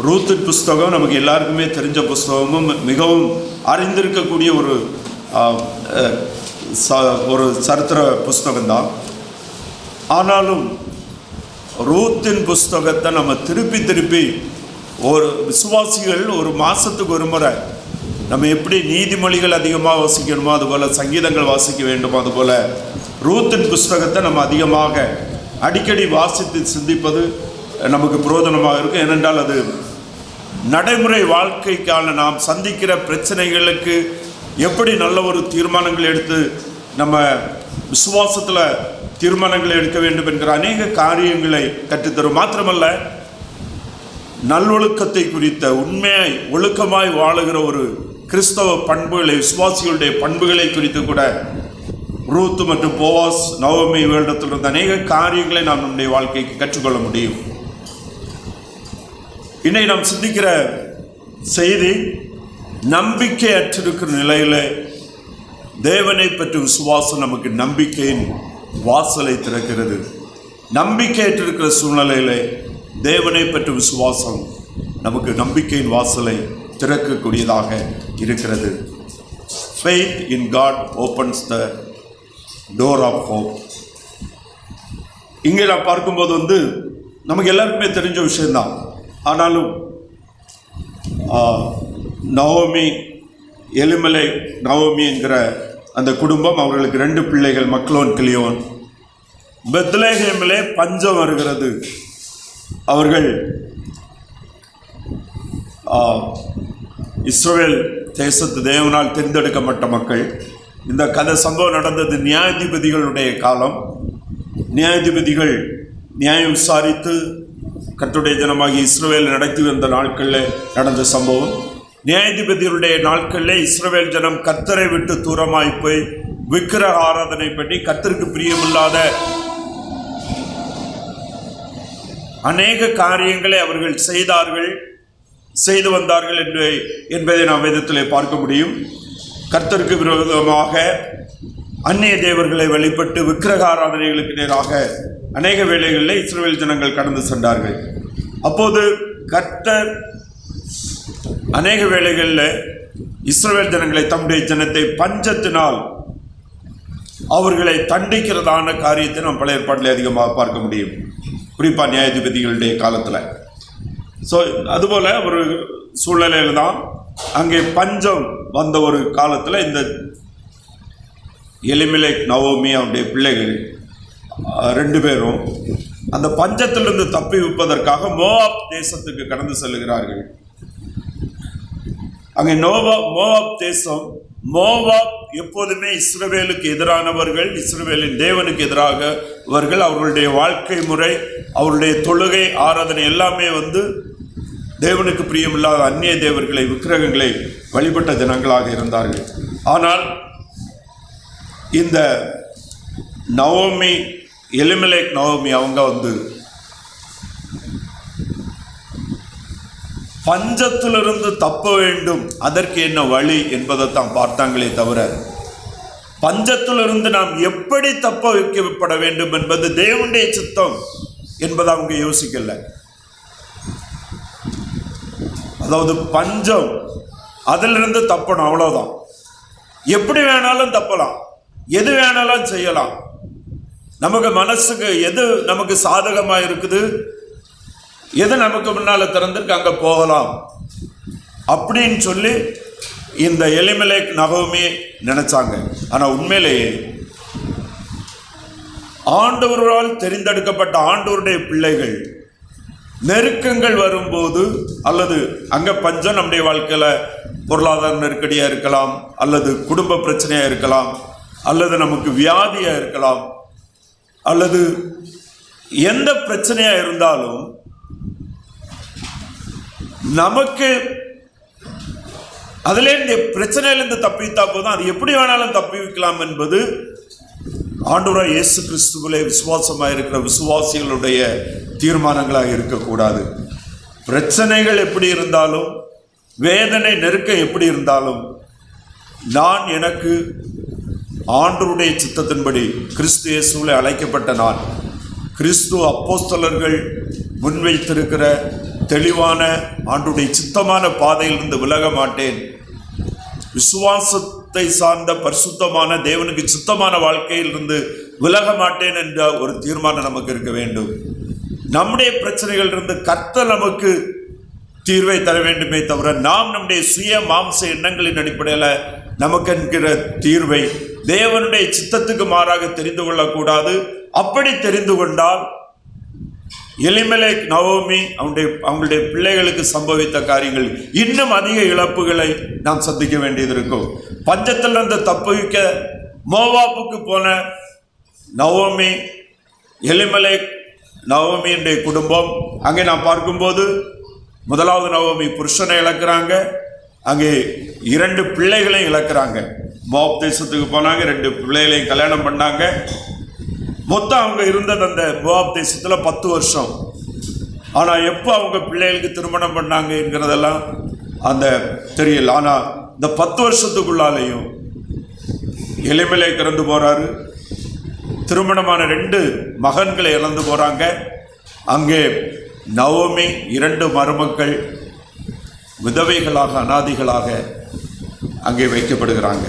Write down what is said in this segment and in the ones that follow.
ரூத்தின் புஸ்தகம் நமக்கு எல்லாருக்குமே தெரிஞ்ச புஸ்தகமும் மிகவும் அறிந்திருக்கக்கூடிய ஒரு சரித்திர புஸ்தகம்தான். ஆனாலும் ரூத்தின் புஸ்தகத்தை நம்ம திருப்பி ஒரு விசுவாசிகள் ஒரு மாதத்துக்கு ஒரு முறை நம்ம எப்படி நீதிமொழிகள் அதிகமாக வாசிக்கணுமோ, அதுபோல் சங்கீதங்கள் வாசிக்க வேண்டுமோ, அதுபோல் ரூத்தின் புஸ்தகத்தை நம்ம அதிகமாக அடிக்கடி வாசித்து சிந்திப்பது நமக்கு பிரயோஜனமாக இருக்கும். ஏனென்றால் அது நடைமுறை வாழ்க்கைக்கான நாம் சந்திக்கிற பிரச்சனைகளுக்கு எப்படி நல்ல ஒரு தீர்மானங்கள் எடுத்து நம்ம விசுவாசத்தில் தீர்மானங்களை எடுக்க வேண்டும் என்கிற அநேக காரியங்களை கற்றுத்தரும். மாத்திரமல்ல, நல்லொழுக்கத்தை குறித்த உண்மையாய் ஒழுக்கமாய் வாழுகிற ஒரு கிறிஸ்தவ பண்புகளை, விசுவாசிகளுடைய பண்புகளை குறித்து கூட ரூத் மற்றும் போவாஸ், நவோமி வேண்டத்திலிருந்து அநேக காரியங்களை நாம் நம்முடைய வாழ்க்கைக்கு கற்றுக்கொள்ள முடியும். இன்னைக்கு நாம் சிந்திக்கிற செய்தி, நம்பிக்கையற்றிருக்கிற நிலையில் தேவனை பற்றி விசுவாசம் நமக்கு நம்பிக்கையின் வாசலை திறக்கிறது. நம்பிக்கையற்றிருக்கிற சூழ்நிலையில் தேவனை பற்றி விசுவாசம் நமக்கு நம்பிக்கையின் வாசலை திறக்கக்கூடியதாக இருக்கிறது. Faith in God opens the door of hope. இங்கே நான் பார்க்கும்போது நமக்கு எல்லாருக்குமே தெரிஞ்ச விஷயம்தான். ஆனாலும் நவோமி, எலிமெலேக், நவோமி என்கிற அந்த குடும்பம், அவர்களுக்கு 2 பிள்ளைகள், மக்லோன், கிலியோன். பெத்லெஹேமிலே பஞ்சம் வருகிறது. அவர்கள் இஸ்ரவேல் தேசத்து தேவனால் தேர்ந்தெடுக்கப்பட்ட மக்கள். இந்த சம்பவம் நடந்தது நியாயாதிபதிகளுடைய காலம். நியாயாதிபதிகள் நியாயம் விசாரித்து கர்த்தருடைய ஜனமாகி இஸ்ரவேல் நடத்தி வந்த நாட்களில் நடந்த சம்பவம். நியாயாதிபதிகளுடைய நாட்களில் இஸ்ரவேல் ஜனம் கர்த்தரை விட்டு தூரமாய் போய் விக்கிரக ஆராதனை பண்ணி கர்த்தருக்கு பிரியமில்லாத அநேக காரியங்களை அவர்கள் செய்து வந்தார்கள் என்பதை நாம் வேதத்திலே பார்க்க முடியும். கர்த்தருக்கு விரோதமாக அந்நிய தேவர்களை வழிபட்டு விக்கிரக ஆராதனைகளுக்கு நேராக அநேக வேளைகளில் இஸ்ரவேல் ஜனங்கள் கடந்து சென்றார்கள். அப்போது கர்த்தர் அநேக வேளைகளில் இஸ்ரவேல் ஜனங்களை, தம்முடைய ஜனத்தை பஞ்சத்தினால் அவர்களை தண்டிக்கிறதான காரியத்தை நாம் பழைய ஏற்பாட்டில் அதிகமாக பார்க்க முடியும், குறிப்பாக நியாயாதிபதிகளுடைய காலத்தில். ஸோ அதுபோல் ஒரு சூழ்நிலையில் தான் அங்கே பஞ்சம் வந்த ஒரு காலத்தில் இந்த எலிமெலேக், நவோமி, அவருடைய பிள்ளைகள் 2 பேரும் அந்த பஞ்சத்திலிருந்து தப்பி வைப்பதற்காக மோவாப் தேசத்துக்கு கடந்து செல்லுகிறார்கள். அங்கே மோவாப் தேசம், மோவாப் எப்போதுமே இஸ்ரவேலுக்கு எதிரானவர்கள், இஸ்ரவேலின் தேவனுக்கு எதிராகவர்கள். அவர்களுடைய வாழ்க்கை முறை, அவருடைய தொழுகை, ஆராதனை எல்லாமே தேவனுக்கு பிரியமில்லாத அந்நிய தேவர்களை, விக்கிரகங்களை வழிபட்ட ஜனங்களாக இருந்தார்கள். ஆனால் இந்த நவோமி, எலிமெலேக், நவோமி அவங்க பஞ்சத்திலிருந்து தப்ப வேண்டும், அதற்கு என்ன வழி என்பதைத்தான் பார்த்தாங்களே தவிர, பஞ்சத்திலிருந்து நாம் எப்படி தப்ப வைக்கப்பட வேண்டும் என்பது தேவனுடைய சித்தம் என்பதை அவங்க யோசிக்கல. அதாவது பஞ்சம், அதிலிருந்து தப்பணும், அவ்வளோதான். எப்படி வேணாலும் தப்பலாம், எது வேணாலும் செய்யலாம், நமக்கு மனசுக்கு எது நமக்கு சாதகமாக இருக்குது, எது நமக்கு முன்னால் திறந்திருக்கு, அங்கே போகலாம் அப்படின்னு சொல்லி இந்த எலிமெலேக், நகோமி நினைச்சாங்க. ஆனால் உண்மையிலேயே ஆண்டவரால் தெரிந்தெடுக்கப்பட்ட ஆண்டவருடைய பிள்ளைகள் நெருக்கங்கள் வரும்போது, அல்லது அங்கே பஞ்சம் நம்முடைய வாழ்க்கையில் பொருளாதார நெருக்கடியாக இருக்கலாம், அல்லது குடும்ப பிரச்சனையாக இருக்கலாம், அல்லது நமக்கு வியாதியாக இருக்கலாம், அல்லது எந்த பிரச்சனையாக இருந்தாலும் நமக்கு அதிலேருந்து பிரச்சனையிலிருந்து தப்பித்தா போதும், அது எப்படி வேணாலும் தப்பி வைக்கலாம் என்பது ஆண்டவராய் இயேசு கிறிஸ்துவிலே விசுவாசமாக இருக்கிற விசுவாசிகளுடைய தீர்மானங்களாக இருக்கக்கூடாது. பிரச்சனைகள் எப்படி இருந்தாலும், வேதனை நெருக்கம் எப்படி இருந்தாலும், நான் எனக்கு ஆண்டவருடைய சித்தத்தின்படி கிறிஸ்து இயேசுவிலே அழைக்கப்பட்ட நான், கிறிஸ்து அப்போஸ்தலர்கள் முன்வைத்திருக்கிற தெளிவான ஆண்டுடைய சித்தமான பாதையிலிருந்து விலக மாட்டேன், விசுவாசத்தை சார்ந்த பரிசுத்தமான தேவனுக்கு சித்தமான வாழ்க்கையிலிருந்து விலக மாட்டேன் என்ற ஒரு தீர்மானம் நமக்கு இருக்க வேண்டும். நம்முடைய பிரச்சனைகள் இருந்து கர்த்தர் நமக்கு தீர்வை தர வேண்டுமே தவிர நாம் நம்முடைய சுய மாம்ச எண்ணங்களின் அடிப்படையில் நமக்கு என்கிற தீர்வை தேவனுடைய சித்தத்துக்கு மாறாக தெரிந்து கொள்ளக்கூடாது. அப்படி தெரிந்து கொண்டால் எலிமெலேக் நவோமி அவங்களுடைய பிள்ளைகளுக்கு சம்பவித்த காரியங்கள் இன்னும் அதிக இழப்புகளை நாம் சந்திக்க வேண்டியது இருக்கும். பஞ்சத்திலிருந்து தப்புவிக்க மோவாப்புக்கு போன நவோமி, எலிமெலேக் நவோமியுடைய குடும்பம், அங்கே நாம் பார்க்கும்போது முதலாவது நவோமி புருஷனை இழக்கிறாங்க, அங்கே 2 பிள்ளைகளையும் இழக்கிறாங்க. மோவாப் தேசத்துக்கு போனாங்க, 2 பிள்ளைகளையும் கல்யாணம் பண்ணாங்க. மொத்தம் அவங்க இருந்தது அந்த மோவாப் தேசத்தில் 10 வருஷம். ஆனால் எப்போ அவங்க பிள்ளைகளுக்கு திருமணம் பண்ணாங்க என்கிறதெல்லாம் அந்த தெரியல. ஆனால் இந்த 10 வருஷத்துக்குள்ளாலேயும் எலிமெலேக் இறந்து போகிறாரு, திருமணமான 2 மகன்களை இழந்து போகிறாங்க. அங்கே நவோமி 2 மருமக்கள் விதவைகளாக அனாதிகளாக அங்கே வைக்கப்படுகிறாங்க.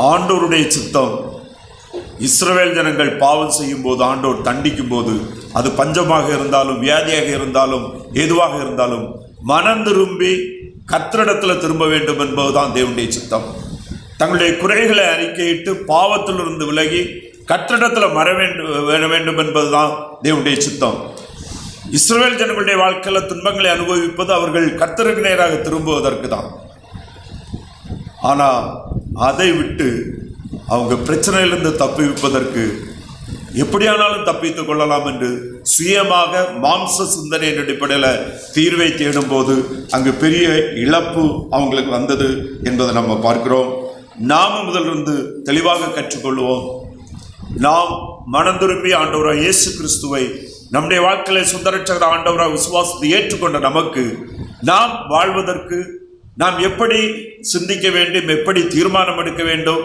ஆண்டவருடைய சித்தம், இஸ்ரவேல் ஜனங்கள் பாவம் செய்யும் போது ஆண்டவர் தண்டிக்கும் போது, அது பஞ்சமாக இருந்தாலும் வியாதியாக இருந்தாலும் எதுவாக இருந்தாலும் மனம் திரும்பி கர்த்தரிடத்தில் திரும்ப வேண்டும் என்பதுதான் தேவனுடைய சித்தம். தங்களுடைய குறைகளை அறிக்கையிட்டு பாவத்திலிருந்து விலகி கர்த்தரிடத்தில் வர வேண்டும் என்பதுதான் தேவனுடைய சித்தம். இஸ்ரவேல் ஜனங்களுடைய வாழ்க்கையில் துன்பங்களை அனுபவிப்பது அவர்கள் கர்த்தருக்கு நேராக திரும்புவதற்கு தான். ஆனால் அதை விட்டு அவங்க பிரச்சனையிலிருந்து தப்பிப்பதற்கு எப்படியானாலும் தப்பித்துக் கொள்ளலாம் என்று சுயமாக மாம்ச சிந்தனையின் அடிப்படையில் தீர்வை தேடும் போது அங்கு பெரிய இழப்பு அவங்களுக்கு வந்தது என்பதை நம்ம பார்க்கிறோம். நாம முதலிருந்து தெளிவாக கற்றுக்கொள்வோம். நாம் மனம் திரும்பி ஆண்டவராக இயேசு கிறிஸ்துவை நம்முடைய வாழ்க்கையில சுந்தரட்சகர் ஆண்டவராக விசுவாசத்தை ஏற்றுக்கொண்ட நமக்கு நாம் வாழ்வதற்கு நாம் எப்படி சிந்திக்க வேண்டும், எப்படி தீர்மானம் எடுக்க வேண்டும்,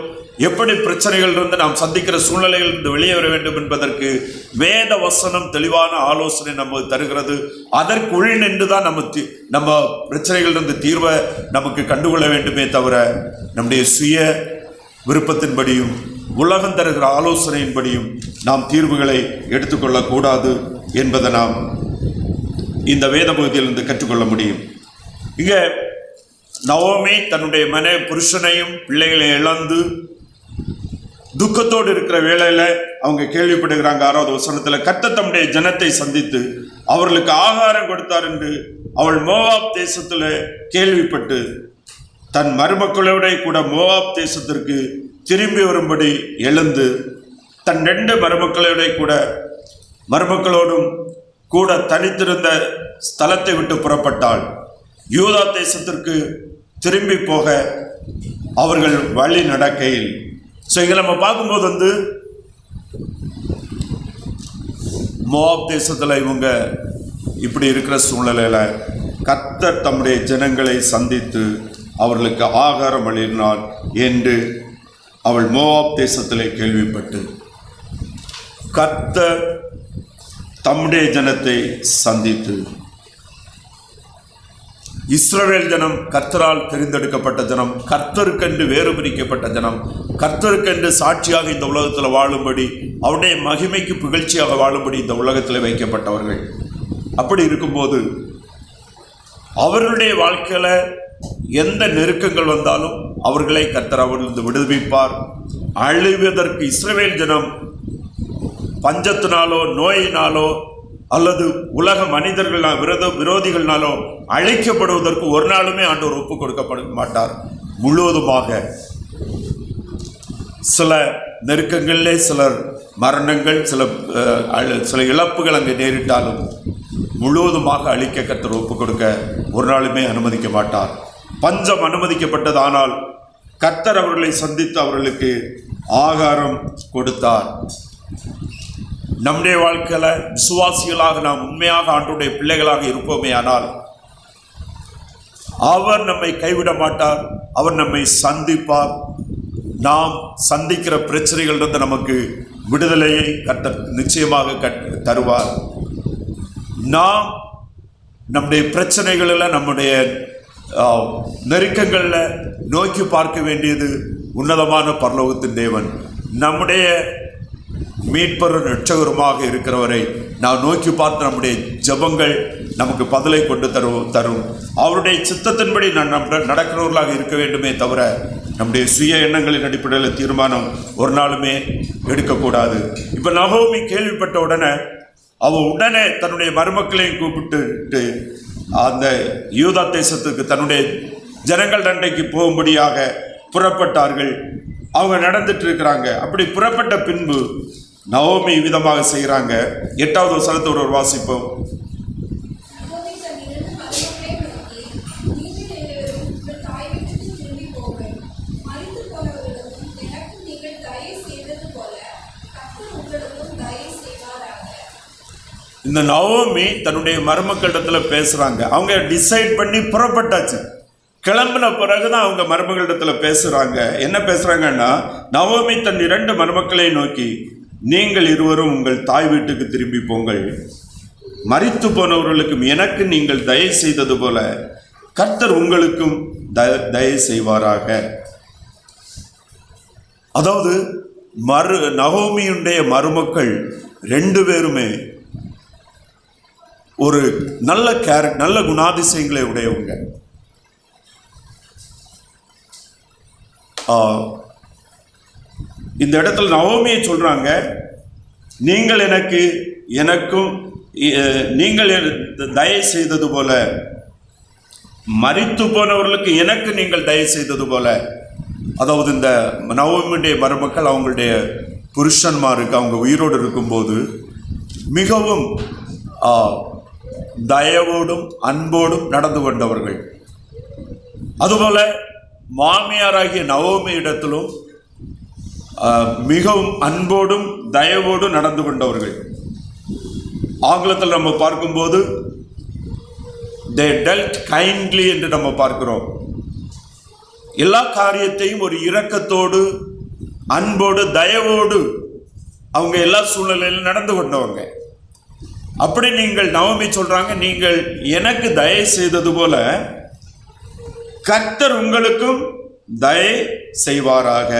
எப்படி பிரச்சனைகள் இருந்து நாம் சந்திக்கிற சூழ்நிலைகள் இருந்து வெளியே வர வேண்டும் என்பதற்கு வேத வசனம் தெளிவான ஆலோசனை நமக்கு தருகிறது. அதற்குள் நின்று தான் நம்ம பிரச்சனைகள் இருந்து தீர்வை நமக்கு கண்டுகொள்ள வேண்டுமே தவிர நம்முடைய சுய விருப்பத்தின்படியும் உலகம் தருகிற ஆலோசனையின்படியும் நாம் தீர்வுகளை எடுத்துக்கொள்ளக்கூடாது என்பதை நாம் இந்த வேத பகுதியிலிருந்து கற்றுக்கொள்ள முடியும். இங்கே நவோமி தன்னுடைய புருஷனையும் பிள்ளைகளையும் இழந்து துக்கத்தோடு இருக்கிற வேளையில அவங்க கேள்விப்படுகிறாங்க. 6வது வசனத்தில், கர்த்தர் தம்முடைய ஜனத்தை சந்தித்து அவர்களுக்கு ஆகாரம் கொடுத்தார் என்று அவள் மோவாப் தேசத்தில் கேள்விப்பட்டு தன் மருமக்களோட கூட மோவாப் தேசத்திற்கு திரும்பி வரும்படி எழுந்து தன் 2 மருமக்களோடும் கூட தனித்திருந்த ஸ்தலத்தை விட்டு புறப்பட்டாள். யூதா தேசத்திற்கு திரும்பி போக அவர்கள் வழி நடக்கையில். ஸோ இங்கே நம்ம பார்க்கும்போது மோவாப் தேசத்தில் இவங்க இப்படி இருக்கிற சூழ்நிலையில் கர்த்தர் தம்முடைய ஜனங்களை சந்தித்து அவர்களுக்கு ஆகாரம் அளினார் என்று அவள் மோவாப் தேசத்திலே கேள்விப்பட்டு கர்த்தர் தம்முடைய ஜனத்தை சந்தித்து, இஸ்ரவேல் ஜனம் கர்த்தரால் தெரிந்தெடுக்கப்பட்ட ஜனம், கர்த்தருக்கென்று வேறு பிரிக்கப்பட்ட ஜனம், கர்த்தருக்கென்று சாட்சியாக இந்த உலகத்தில் வாழும்படி அவருடைய மகிமைக்கு புகழ்ச்சியாக வாழும்படி இந்த உலகத்தில் வைக்கப்பட்டவர்கள். அப்படி இருக்கும்போது அவர்களுடைய வாழ்க்கையில் எந்த நெருக்கங்கள் வந்தாலும் அவர்களை கர்த்தர் அவர்களிருந்து விடுவிப்பார். அழிவதற்கு இஸ்ரவேல் ஜனம் பஞ்சத்தினாலோ நோயினாலோ அல்லது உலக மனிதர்களால் விரோதிகள்னாலோ அழிக்கப்படுவதற்கு ஒரு நாளுமே ஆண்டவர் ஒப்பு கொடுக்கப்பட மாட்டார். முழுவதுமாக சில நெருக்கங்களிலே சிலர் மரணங்கள், சில இழப்புகள் அங்கே நேரிட்டாலும் முழுவதுமாக அழிக்க கர்த்தர் ஒப்பு கொடுக்க ஒரு நாளுமே அனுமதிக்க மாட்டார். பஞ்சம் அனுமதிக்கப்பட்டது, ஆனால் கர்த்தர் அவர்களை சந்தித்து அவர்களுக்கு ஆகாரம் கொடுத்தார். நம்முடைய வாழ்க்கையில் விசுவாசிகளாக நாம் உண்மையாக ஆண்டவருடைய பிள்ளைகளாக இருப்போமே ஆனால் அவர் நம்மை கைவிட மாட்டார். அவர் நம்மை சந்திப்பார். நாம் சந்திக்கிற பிரச்சனைகளிலிருந்து நமக்கு விடுதலையை கர்த்தர் நிச்சயமாக தருவார். நாம் நம்முடைய பிரச்சனைகளில், நம்முடைய நெருக்கங்களில் நோக்கி பார்க்க வேண்டியது உன்னதமான பரலோகத்தின் தேவன். நம்முடைய மீட்பரும் இரட்சகருமாக இருக்கிறவரை நாம் நோக்கி பார்த்து நம்முடைய ஜெபங்கள் நமக்கு பதிலை கொண்டு தரும். அவருடைய சித்தத்தின்படி நடக்கிறவர்களாக இருக்க வேண்டுமே தவிர நம்முடைய சுய எண்ணங்களின் அடிப்படையில் தீர்மானம் ஒரு நாளுமே எடுக்கக்கூடாது. இப்போ நகோமி கேள்விப்பட்ட உடனே அவள் உடனே தன்னுடைய மருமக்களையும் கூப்பிட்டு அந்த யூதா தேசத்துக்கு தன்னுடைய ஜனங்கள் தண்டைக்கு போகும்படியாக புறப்பட்டார்கள். அவங்க நடந்துட்டு இருக்கிறாங்க. அப்படி புறப்பட்ட பின்பு நவோமி விதமாக செய்கிறாங்க. 8வது வசனத்தை ஒரு வாசிப்போம். இந்த நவோமி தன்னுடைய மருமக்களிடத்தில் பேசுகிறாங்க. அவங்க டிசைட் பண்ணி புறப்பட்டாச்சு. கிளம்பின பிறகுதான் அவங்க மருமகளிடத்தில் பேசுகிறாங்க. என்ன பேசுகிறாங்கன்னா, நவோமி தன் 2 மருமக்களை நோக்கி, நீங்கள் இருவரும் உங்கள் தாய் வீட்டுக்கு திரும்பி போங்கள். மரித்து போனவர்களுக்கும் எனக்கு நீங்கள் தயை செய்தது போல கர்த்தர் உங்களுக்கும் தயை செய்வாராக. அதாவது நகோமியுடைய மருமக்கள் 2 பேருமே ஒரு நல்ல குணாதிசயங்களை உடையவங்க. இந்த இடத்துல நவோமியை சொல்றாங்க, நீங்கள் எனக்கும் நீங்கள் தயை செய்தது போல, மரித்து போனவர்களுக்கு எனக்கு நீங்கள் தயை செய்தது போல. அதாவது இந்த நவோமியுடைய மருமக்கள் அவங்களுடைய புருஷன்மாருக்கு அவங்க உயிரோடு இருக்கும்போது மிகவும் தயவோடும் அன்போடும் நடந்து கொண்டவர்கள். அதுபோல மாமியாராகிய நவோமி இடத்திலும் மிகவும் அன்போடும் தயவோடும் நடந்து கொண்டவர்கள். ஆங்கிலத்தில் நம்ம பார்க்கும்போது they dealt kindly என்று நம்ம பார்க்கிறோம். எல்லா காரியத்தையும் ஒரு இரக்கத்தோடு, அன்போடு, தயவோடு அவங்க எல்லா சூழ்நிலையிலும் நடந்து கொண்டவங்க. அப்படி நீங்கள் நவோமி சொல்றாங்க, நீங்கள் எனக்கு தயை செய்தது போல கர்த்தர் உங்களுக்கும் தயை செய்வாராக.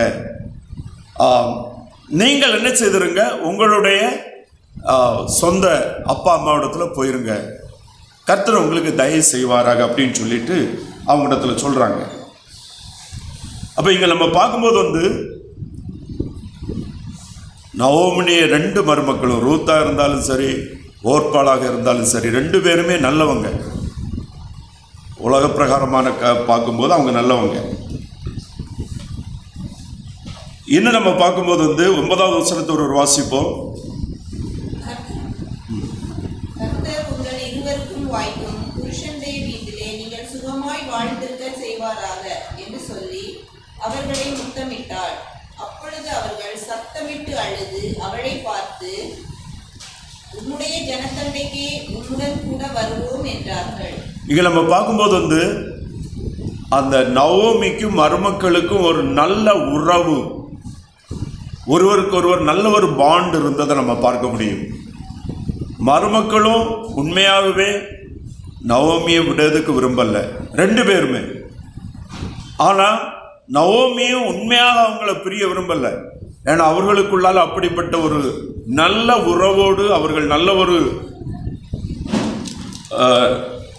நீங்கள் என்ன செய்திருங்க, உங்களுடைய சொந்த அப்பா அம்மாவிடத்துல போயிருங்க, கர்த்தர் உங்களுக்கு தயை செய்வாராக அப்படின்னு சொல்லிட்டு அவங்க இடத்துல சொல்றாங்க. அப்ப இங்க நம்ம பார்க்கும்போது நவோமியுடைய 2 மருமக்களும், ரூத்தா இருந்தாலும் சரி, ஓர்பாலாக இருந்தாலும் சரி, 2 பேருமே நல்லவங்க. உலக பிரகாரமான பார்க்கும்போது அவங்க நல்லவங்க. இன்னும் நம்ம பார்க்கும்போது 9வது வசனத்தை ஒரு வாசிப்போம். உங்கள் இருவருக்கும் வாய்க்கும் புருஷனுடைய வீட்டிலே நீங்கள் சுகமாய் வாழ்ந்திருக்க செய்வாராக என்று சொல்லி அவர்களை முத்தமிட்டாள். அப்பொழுது அவர்கள் சத்தமிட்டு அழுது அவளை பார்த்து, உன்னுடைய ஜனத்தண்டைக்கு உன்னுடன் கூட வருவோம் என்றார்கள். இங்க நம்ம பார்க்கும்போது அந்த நவோமிக்கும் மருமக்களுக்கும் ஒரு நல்ல உறவு, ஒருவருக்கு ஒருவர் நல்ல ஒரு பாண்ட் இருந்ததை நம்ம பார்க்க முடியும். மருமக்களும் உண்மையாகவே நவோமியை விடுறதுக்கு விரும்பல, 2 பேருமே. ஆனால் நவோமியும் உண்மையாக அவங்கள பிரிய விரும்பல. ஏன்னா அவர்களுக்குள்ளால் அப்படிப்பட்ட ஒரு நல்ல உறவோடு அவர்கள் நல்ல ஒரு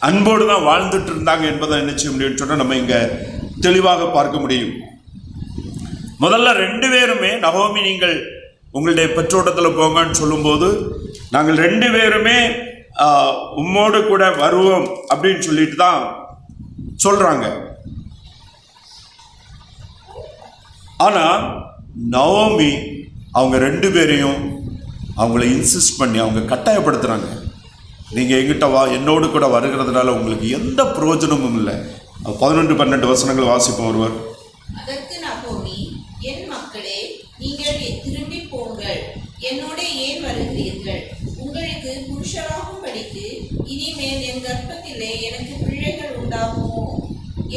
அன்போடு தான் வாழ்ந்துட்டு இருந்தாங்க என்பதை என்ன செய்ய முடியும்னு சொன்னால் நம்ம இங்கே தெளிவாக பார்க்க முடியும். முதல்ல 2 பேருமே நகோமி நீங்கள் உங்களுடைய பெற்றோட்டத்தில் போங்கன்னு சொல்லும்போது, நாங்கள் 2 பேருமே உம்மோடு கூட வருவோம் அப்படின்னு சொல்லிட்டு தான் சொல்றாங்க. ஆனால் நவோமி அவங்க 2 பேரையும் அவங்கள இன்சிஸ்ட் பண்ணி அவங்க கட்டாயப்படுத்துகிறாங்க. நீங்கள் எங்கிட்ட என்னோடு கூட வருகிறதுனால உங்களுக்கு எந்த பிரயோஜனமும் இல்லை. 11-12 வசனங்கள் வாசிப்போம் ஒருவர். அதற்கு நகோமி, என் மக்களே, நீங்கள் திரும்பி போங்கள், என்னோட ஏன் வருகிறீர்கள்? உங்களுக்கு புருஷராகும்படிக்கு இனிமேல் என் கர்ப்பத்திலே எனக்கு பிள்ளைகள் உண்டாகுமோ?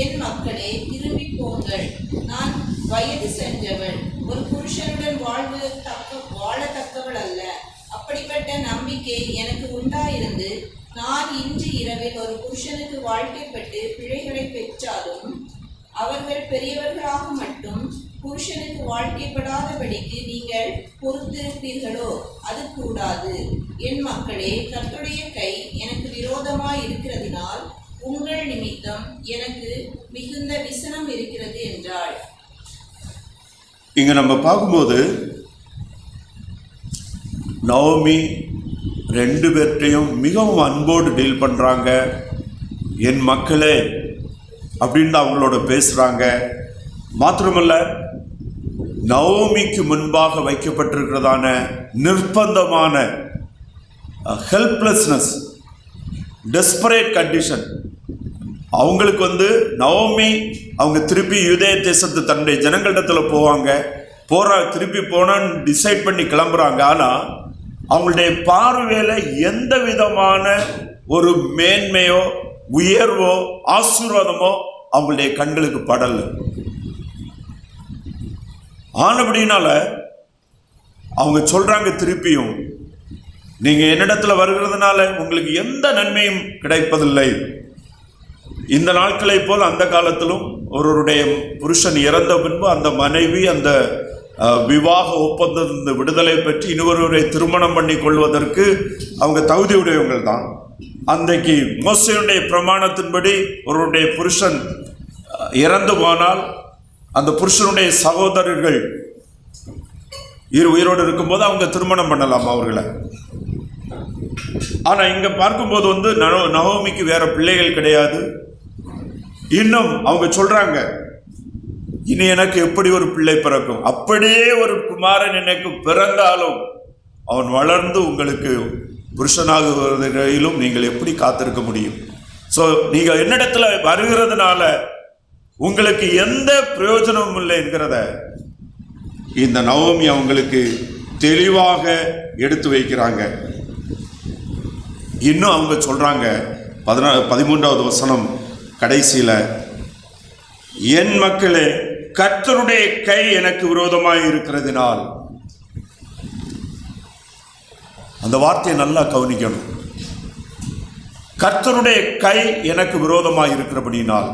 என் மக்களே, திரும்பி போங்கள். நான் வயது சென்றவள், ஒரு புருஷனுடன் வாழ இல்லாதவள் அல்ல. அப்படிப்பட்ட நம்பிக்கை எனக்கு உண்டாயிருந்து நான் இன்று இரவில் ஒரு புருஷனுக்கு வாழ்க்கைப்பட்டு பிழைகளை பெற்றாலும் அவர்கள் பெரியவர்களாக மட்டும் புருஷனுக்கு வாழ்க்கைப்படாதபடிக்கு நீங்கள் பொறுத்திருப்பீர்களோ? அது கூடாது. என் மக்களே, கர்த்தருடைய கை எனக்கு விரோதமாய் இருக்கிறதினால் உங்கள் நிமித்தம் எனக்கு மிகுந்த விசனம் இருக்கிறது என்றாள். இங்க நம்ம பார்க்கும்போது நவோமி ரெண்டு பேர்ட்டையும் மிகவும் அன்போடு டீல் பண்ணுறாங்க. என் மக்களே அப்படின்னு அவங்களோட பேசுகிறாங்க. மாத்திரமல்ல, நவோமிக்கு முன்பாக வைக்கப்பட்டிருக்கிறதான நிர்பந்தமான ஹெல்ப்லெஸ்னஸ், டெஸ்பரேட் கண்டிஷன், அவங்களுக்கு நவோமி அவங்க திருப்பி யூதேய தேசத்து தன்னுடைய ஜனங்களிடத்தில் போவாங்க. திருப்பி போனான்னு டிசைட் பண்ணி கிளம்புறாங்க. ஆனால் அவங்களுடைய பார்வையில் எந்த விதமான ஒரு மேன்மையோ உயர்வோ ஆசீர்வாதமோ அவங்களுடைய கண்களுக்கு படலை. ஆனபடினால அவங்க சொல்றாங்க, திருப்பியும் நீங்க என்னிடத்துல வருகிறதுனால உங்களுக்கு எந்த நன்மையும் கிடைப்பதில்லை. இந்த நாட்களை போல் அந்த காலத்திலும் ஒருவருடைய புருஷன் இறந்த பின்பு அந்த மனைவி அந்த விவாக ஒப்பந்த விடுதலை பெற்று இன்னொருவரை திருமணம் பண்ணி கொள்வதற்கு அவங்க தகுதி உடையவங்கள் தான். அன்றைக்கு மோசேயுடைய பிரமாணத்தின்படி ஒருவருடைய புருஷன் இறந்து போனால் அந்த புருஷனுடைய சகோதரர்கள் உயிரோடு இருக்கும்போது அவங்க திருமணம் பண்ணலாம் அவர்களை. ஆனால் இங்கே பார்க்கும்போது நவோமிக்கு வேற பிள்ளைகள் கிடையாது. இன்னும் அவங்க சொல்றாங்க, இனி எனக்கு எப்படி ஒரு பிள்ளை பிறக்கும்? அப்படியே ஒரு குமாரன் எனக்கு பிறந்தாலும் அவன் வளர்ந்து உங்களுக்கு புருஷனாகுவதிலும் நீங்கள் எப்படி காத்திருக்க முடியும்? ஸோ நீங்கள் என்னிடத்துல வருகிறதுனால உங்களுக்கு எந்த பிரயோஜனமும் இல்லை என்கிறத இந்த நவோமி அவங்களுக்கு தெளிவாக எடுத்து வைக்கிறாங்க. இன்னும் அவங்க சொல்றாங்க 13வது வசனம் கடைசியில், என் மக்களே, கர்த்தருடைய கை எனக்கு விரோதமாய் இருக்கிறதினால். அந்த வார்த்தையை நல்லா கவனிக்கணும். கர்த்தருடைய கை எனக்கு விரோதமாய் இருக்கிறபடினால்.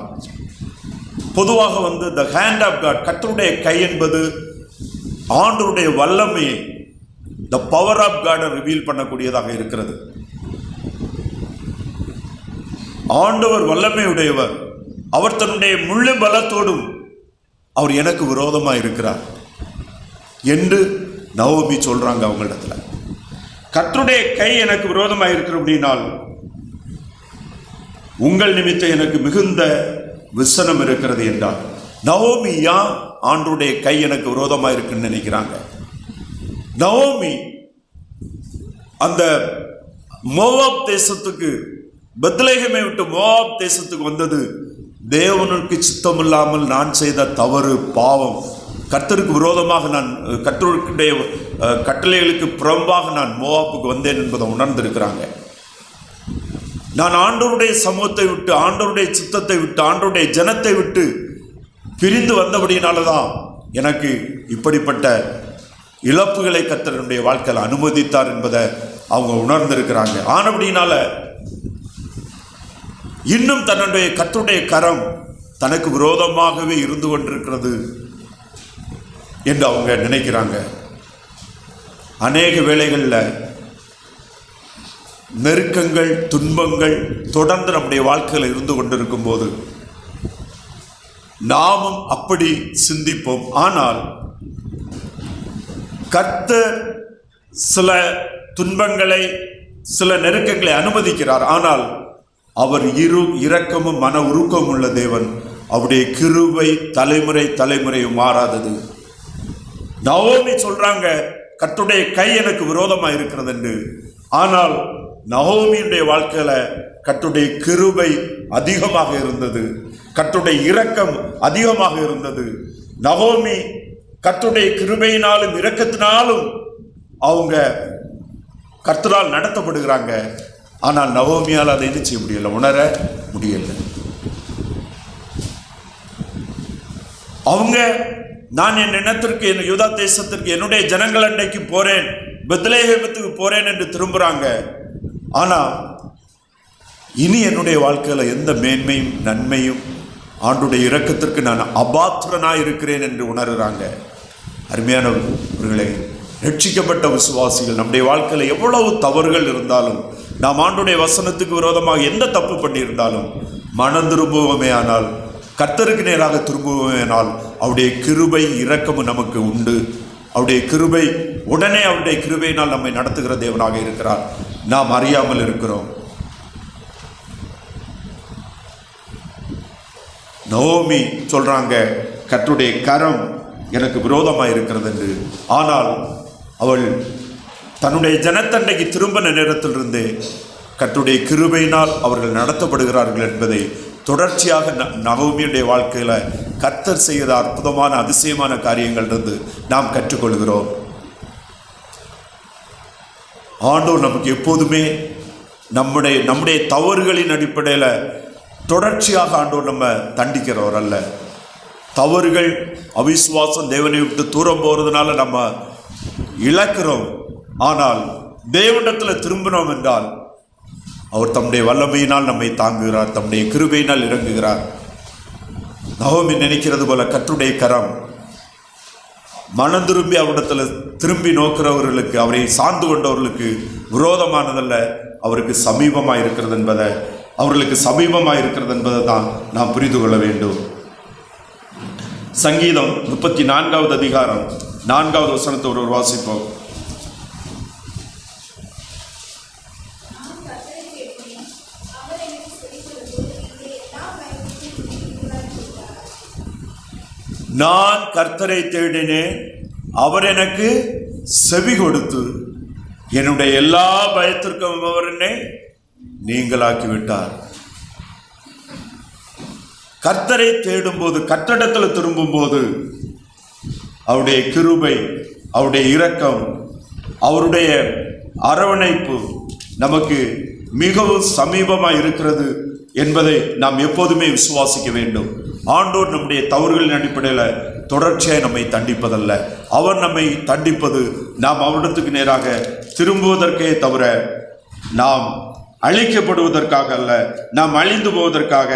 பொதுவாக த ஹேண்ட் ஆஃப் காட், கர்த்தருடைய கை என்பது ஆண்டவருடைய வல்லமையை, த பவர் ஆஃப் காடை ரிவீல் பண்ணக்கூடியதாக இருக்கிறது. ஆண்டவர் வல்லமையுடையவர். அவர் தன்னுடைய முழு பலத்தோடும் அவர் எனக்கு விரோதமாக இருக்கிறார் என்று நவோமி சொல்றாங்க அவங்களிடத்துல. கர்த்தருடைய கை எனக்கு விரோதமாக இருக்கிறபடினால் உங்கள் நிமித்தம் எனக்கு மிகுந்த விசனம் இருக்கிறது என்றார். நவோமி ஏன் ஆண்டவருடைய கை எனக்கு விரோதமாக இருக்குன்னு நினைக்கிறாங்க? நவோமி அந்த மோவாப் தேசத்துக்கு, பெத்லெகேமை விட்டு மோவாப் தேசத்துக்கு வந்தது தேவனுக்கு சித்தமில்லாமல் நான் செய்த தவறு, பாவம், கர்த்தருக்கு விரோதமாக நான், கர்த்தருடைய கட்டளைகளுக்கு புறம்பாக நான் மோவாப்புக்கு வந்தேன் என்பதை உணர்ந்திருக்கிறாங்க. நான் ஆண்டவருடைய சமூகத்தை விட்டு, ஆண்டவருடைய சித்தத்தை விட்டு, ஆண்டவருடைய ஜனத்தை விட்டு பிரிந்து வந்தபடியினால தான் எனக்கு இப்படிப்பட்ட இழப்புகளை கர்த்தருடைய வாழ்க்கையில் அனுமதித்தார் என்பதை அவங்க உணர்ந்திருக்கிறாங்க. ஆனபடியினால இன்னும் தன்னுடைய கர்த்தருடைய கரம் தனக்கு விரோதமாகவே இருந்து கொண்டிருக்கிறது என்று அவங்க நினைக்கிறாங்க. அநேக வேளைகளில் நெருக்கங்கள், துன்பங்கள் தொடர்ந்து நம்முடைய வாழ்க்கையில் இருந்து கொண்டிருக்கும் போது நாமும் அப்படி சிந்திப்போம். ஆனால் கர்த்தர் சில துன்பங்களை, சில நெருக்கங்களை அனுமதிக்கிறார். ஆனால் அவர் இரக்கமும் மன உருக்கமும் உள்ள தேவன். அவருடைய கிருபை தலைமுறை தலைமுறையும் மாறாதது. நவோமி சொல்றாங்க, கர்த்தருடைய கை எனக்கு விரோதமாக இருக்கிறது என்று. ஆனால் நவோமியுடைய வாழ்க்கையில கர்த்தருடைய கிருபை அதிகமாக இருந்தது, கர்த்தருடைய இரக்கம் அதிகமாக இருந்தது. நவோமி கர்த்தருடைய கிருபையினாலும் இரக்கத்தினாலும் அவங்க கர்த்தரால் நடத்தப்படுகிறாங்க. ஆனால் நவோமியால் அதை என்ன செய்ய முடியல, உணர முடியல. அவங்க, நான் என் இனத்திற்கு, என் யூதா தேசத்திற்கு, என்னுடைய ஜனங்கள் அண்டைக்கு போறேன், பெத்லெகேமுக்கு போறேன் என்று திரும்புறாங்க. ஆனா இனி என்னுடைய வாழ்க்கையில எந்த மேன்மையும் நன்மையும் ஆண்டுடைய இரக்கத்திற்கு நான் அபாத்திரனாய் இருக்கிறேன் என்று உணர்கிறாங்க. அருமையானவர்களே, ரட்சிக்கப்பட்ட விசுவாசிகள் நம்முடைய வாழ்க்கையில் எவ்வளவு தவறுகள் இருந்தாலும், நாம் ஆண்டுடைய வசனத்துக்கு விரோதமாக எந்த தப்பு பண்ணியிருந்தாலும் மனம் திரும்புவோமே ஆனால், கர்த்தருக்கு நேராக திரும்புவோமே ஆனால், அவருடைய கிருபை இரக்கமும் நமக்கு உண்டு. அவருடைய கிருபை உடனே அவருடைய கிருபையினால் நம்மை நடத்துகிற தேவனாக இருக்கிறார். நாம் அறியாமல் இருக்கிறோம். நோமி சொல்றாங்க, கர்த்தருடைய கரம் எனக்கு விரோதமாக இருக்கிறது என்று. ஆனால் அவள் தன்னுடைய ஜனத்தண்டைக்கு திரும்பின நேரத்திலிருந்து கர்த்தருடைய கிருபையினால் அவர்கள் நடத்தப்படுகிறார்கள் என்பதை தொடர்ச்சியாக நகோமியுடைய வாழ்க்கையில் கர்த்தர் செய்த அற்புதமான அதிசயமான காரியங்கள் இருந்து நாம் கற்றுக்கொள்கிறோம். ஆண்டவர் நமக்கு எப்போதுமே நம்முடைய தவறுகளின் அடிப்படையில் தொடர்ச்சியாக ஆண்டவர் நம்ம தண்டிக்கிறவர் அல்ல. தவறுகள், அவிசுவாசம், தேவனை விட்டு தூரம் போகிறதுனால நம்ம இழக்கிறோம். ஆனால் தேவனிடத்தில் திரும்பினோம் என்றால் அவர் தம்முடைய வல்லமையினால் நம்மை தாங்குகிறார், தம்முடைய கிருபையினால் இறங்குகிறார். நகோமி நினைக்கிறது போல கர்த்தருடைய கரம் மனம் திரும்பி அவரிடத்தில் திரும்பி நோக்கிறவர்களுக்கு, அவரை சார்ந்து கொண்டவர்களுக்கு விரோதமானதல்ல, அவருக்கு சமீபமாக இருக்கிறது என்பதை, அவர்களுக்கு சமீபமாக இருக்கிறது என்பதை தான் நாம் புரிந்து கொள்ள வேண்டும். சங்கீதம் 34வது அதிகாரம் 4வது வசனத்தை ஒரு வாசிப்போம். நான் கர்த்தரை தேடினேன், அவர் எனக்கு செவி கொடுத்து என்னுடைய எல்லா பயத்திற்கும் அவர் என்னை நீங்களாக்கிவிட்டார். கர்த்தரை தேடும்போது, கர்த்தரிடத்தில் திரும்பும்போது அவருடைய கிருபை, அவருடைய இரக்கம், அவருடைய அரவணைப்பு நமக்கு மிகவும் சமீபமாக இருக்கிறது என்பதை நாம் எப்போதுமே விசுவாசிக்க வேண்டும். ஆண்டோர் நம்முடைய தவறுகளின் அடிப்படையில் தொடர்ச்சியாக நம்மை தண்டிப்பதல்ல. அவர் நம்மை தண்டிப்பது நாம் அவரிடத்துக்கு நேராக திரும்புவதற்கே தவிர நாம் அழிக்கப்படுவதற்காக அல்ல, நாம் அழிந்து போவதற்காக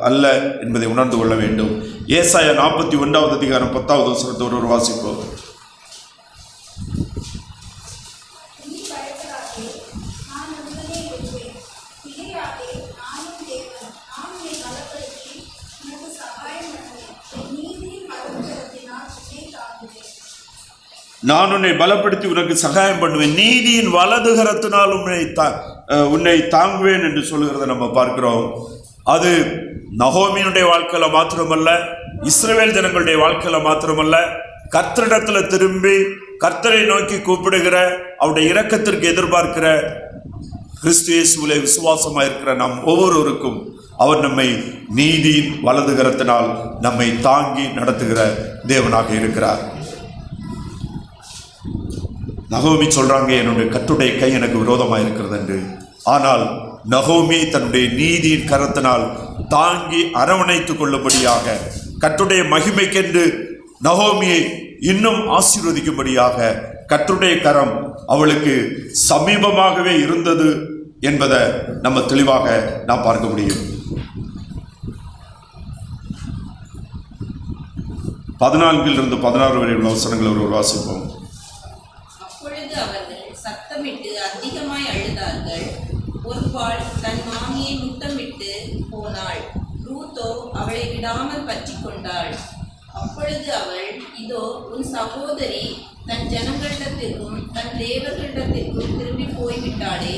அல்ல என்பதை உணர்ந்து கொள்ள வேண்டும். ஏசாயா 41வது அதிகாரம் 10வது வசனத்தோடு ஒரு வாசிப்போம். நான் உன்னை பலப்படுத்தி உனக்கு சகாயம் பண்ணுவேன், நீதியின் வலதுகரத்தினால் உன்னை தாங்குவேன் என்று சொல்லுகிறத நம்ம பார்க்கிறோம். அது நகோமியினுடைய வாழ்க்கையில் மாத்திரமல்ல, இஸ்ரவேல் ஜனங்களுடைய வாழ்க்கையில் மாத்திரமல்ல, கர்த்தரிடத்தில் திரும்பி கர்த்தரை நோக்கி கூப்பிடுகிற, அவருடைய இரக்கத்திற்கு எதிர்பார்க்கிற, கிறிஸ்து இயேசுவிலே விசுவாசமாக இருக்கிற நம் ஒவ்வொருவருக்கும் அவர் நம்மை நீதியின் வலதுகரத்தினால் நம்மை தாங்கி நடத்துகிற தேவனாக இருக்கிறார். நகோமி சொல்றாங்க, என்னுடைய கர்த்தருடைய கை எனக்கு விரோதமாக இருக்கிறது என்று. ஆனால் நகோமி தன்னுடைய நீதியின் கரத்தினால் தாங்கி அரவணைத்துக் கொள்ளும்படியாக, கர்த்தருடைய மகிமைக்கென்று நகோமியை இன்னும் ஆசீர்வதிக்கும்படியாக கர்த்தருடைய கரம் அவளுக்கு சமீபமாகவே இருந்தது என்பதை நம்ம தெளிவாக நாம் பார்க்க முடியும். 14 16 வரை உள்ள வசனங்களை ஒரு வாசிப்போம். அப்பொழுது அவர்கள் சத்தமிட்டு அதிகமாய் அழுதார்கள். ஒருபாள் தன் மாமியை முத்தமிட்டு போனாள், ரூத்தோ அவளை விடாமல் பற்றி கொண்டாள். அப்பொழுது அவள், இதோ உன் சகோதரி தன் ஜனங்களிடத்திற்கும் தன் தேவர்களிடத்திற்கும் திரும்பி போய்விட்டாளே,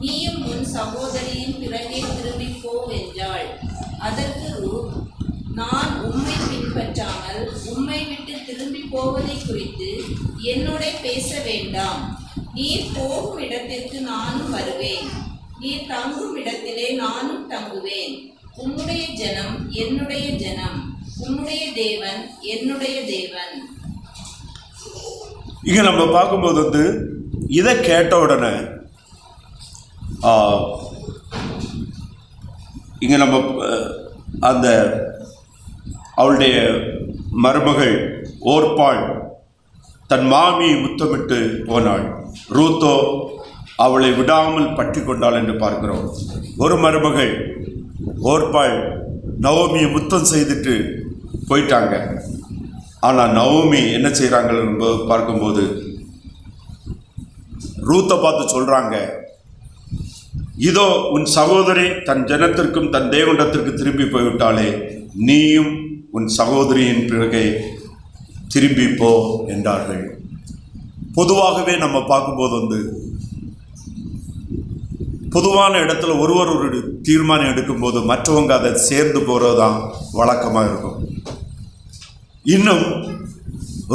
நீயும் உன் சகோதரியின் பிறகே திரும்பி போ என்றாள். அதற்கு ரூத், நான் உம்மை பின்பற்றாமல் உம்மை விட்டு திரும்பி போவதை குறித்து என்னோட பேச வேண்டாம். நீர் போகும் இடத்திற்கு நானும் வருவேன், நீர் தங்கும் இடத்திலே நானும் தங்குவேன். உம்முடைய ஜனம் என்னுடைய ஜனம், உம்முடைய தேவன் என்னுடைய தேவன். இங்க நம்ம பார்க்கும்போது இதை கேட்ட உடனே இங்க நம்ம அந்த அவளுடைய மருமகள் ஓர்பாள் தன் மாமியை முத்தமிட்டு போனாள். ரூத்தோ அவளை விடாமல் பற்றி கொண்டாள் என்று பார்க்கிறோம். ஒரு மருமகள் ஓர்பாள் நவோமியை முத்தம் செய்துட்டு போயிட்டாங்க. ஆனால் நவோமி என்ன செய்கிறாங்க பார்க்கும்போது ரூத்தை பார்த்து சொல்கிறாங்க, இதோ உன் சகோதரி தன் ஜனத்திற்கும் தன் தேவனிடத்திற்கு திரும்பி போய்விட்டாளே, நீயும் உன் சகோதரியின் பிறகே திரும்பி போ என்றார்கள். பொதுவாகவே நம்ம பார்க்கும்போது பொதுவான இடத்துல ஒருவர் ஒரு தீர்மானம் எடுக்கும்போது மற்றவங்க அதை சேர்ந்து போகிறது தான் வழக்கமாக இருக்கும். இன்னும்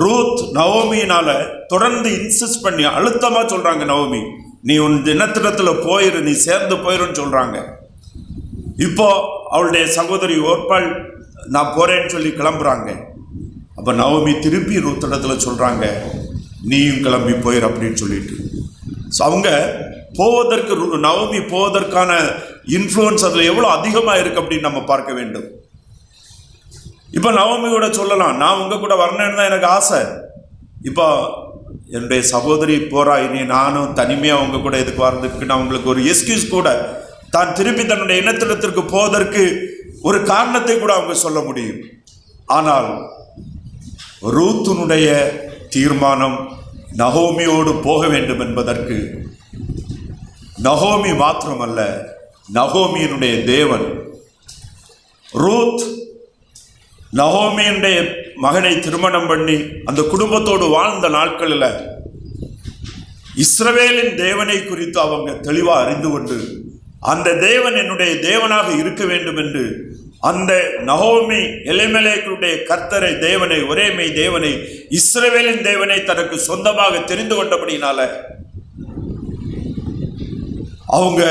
ரூத் நவோமியினால தொடர்ந்து இன்சிஸ்ட் பண்ணி அழுத்தமாக சொல்கிறாங்க, நவோமி நீ உன் தினத்திடத்தில் போயிரு, நீ சேர்ந்து போயிருன்னு சொல்கிறாங்க. இப்போ அவளுடைய சகோதரி ஓர்பாள் நான் போகிறேன்னு சொல்லி கிளம்புறாங்க. அப்போ நவோமி திருப்பி ரூத்திடத்தில் சொல்கிறாங்க, நீயும் கிளம்பி போயிரு அப்படின்னு சொல்லிட்டு. ஸோ அவங்க போவதற்கு நவோமி போவதற்கான இன்ஃப்ளூயன்ஸ் அதில் எவ்வளோ அதிகமாக இருக்குது அப்படின்னு நம்ம பார்க்க வேண்டும். இப்போ நவோமியோட சொல்லலாம், நான் உங்கள் கூட வரணுன்னு தான் எனக்கு ஆசை. இப்போ என்னுடைய சகோதரி போகிறா, இனி நானும் தனிமையாக அவங்க கூட எதுக்கு வர்றதுக்கு நான் உங்களுக்கு ஒரு எக்ஸ்கியூஸ் கூட தான் திருப்பி தன்னுடைய இனத்திடத்திற்கு போவதற்கு ஒரு காரணத்தை கூட அவங்க சொல்ல முடியும். ஆனால் ரூத்தினுடைய தீர்மானம் நகோமியோடு போக வேண்டும் என்பதற்கு நகோமி மாத்திரமல்ல, நகோமியினுடைய தேவன் ரூத் நகோமியினுடைய மகனை திருமணம் பண்ணி அந்த குடும்பத்தோடு வாழ்ந்த நாட்களில் இஸ்ரவேலின் தேவனை குறித்து அவங்க தெளிவாக அறிந்து கொண்டு அந்த தேவன் என்னுடைய தேவனாக இருக்க வேண்டும் என்று அந்த நகோமி எலிமெலேக்குடைய கர்த்தரை தேவனை, ஒரே மெய் தேவனை, இஸ்ரவேலின் தேவனை தனக்கு சொந்தமாக தெரிந்து கொண்டபடினால அவங்க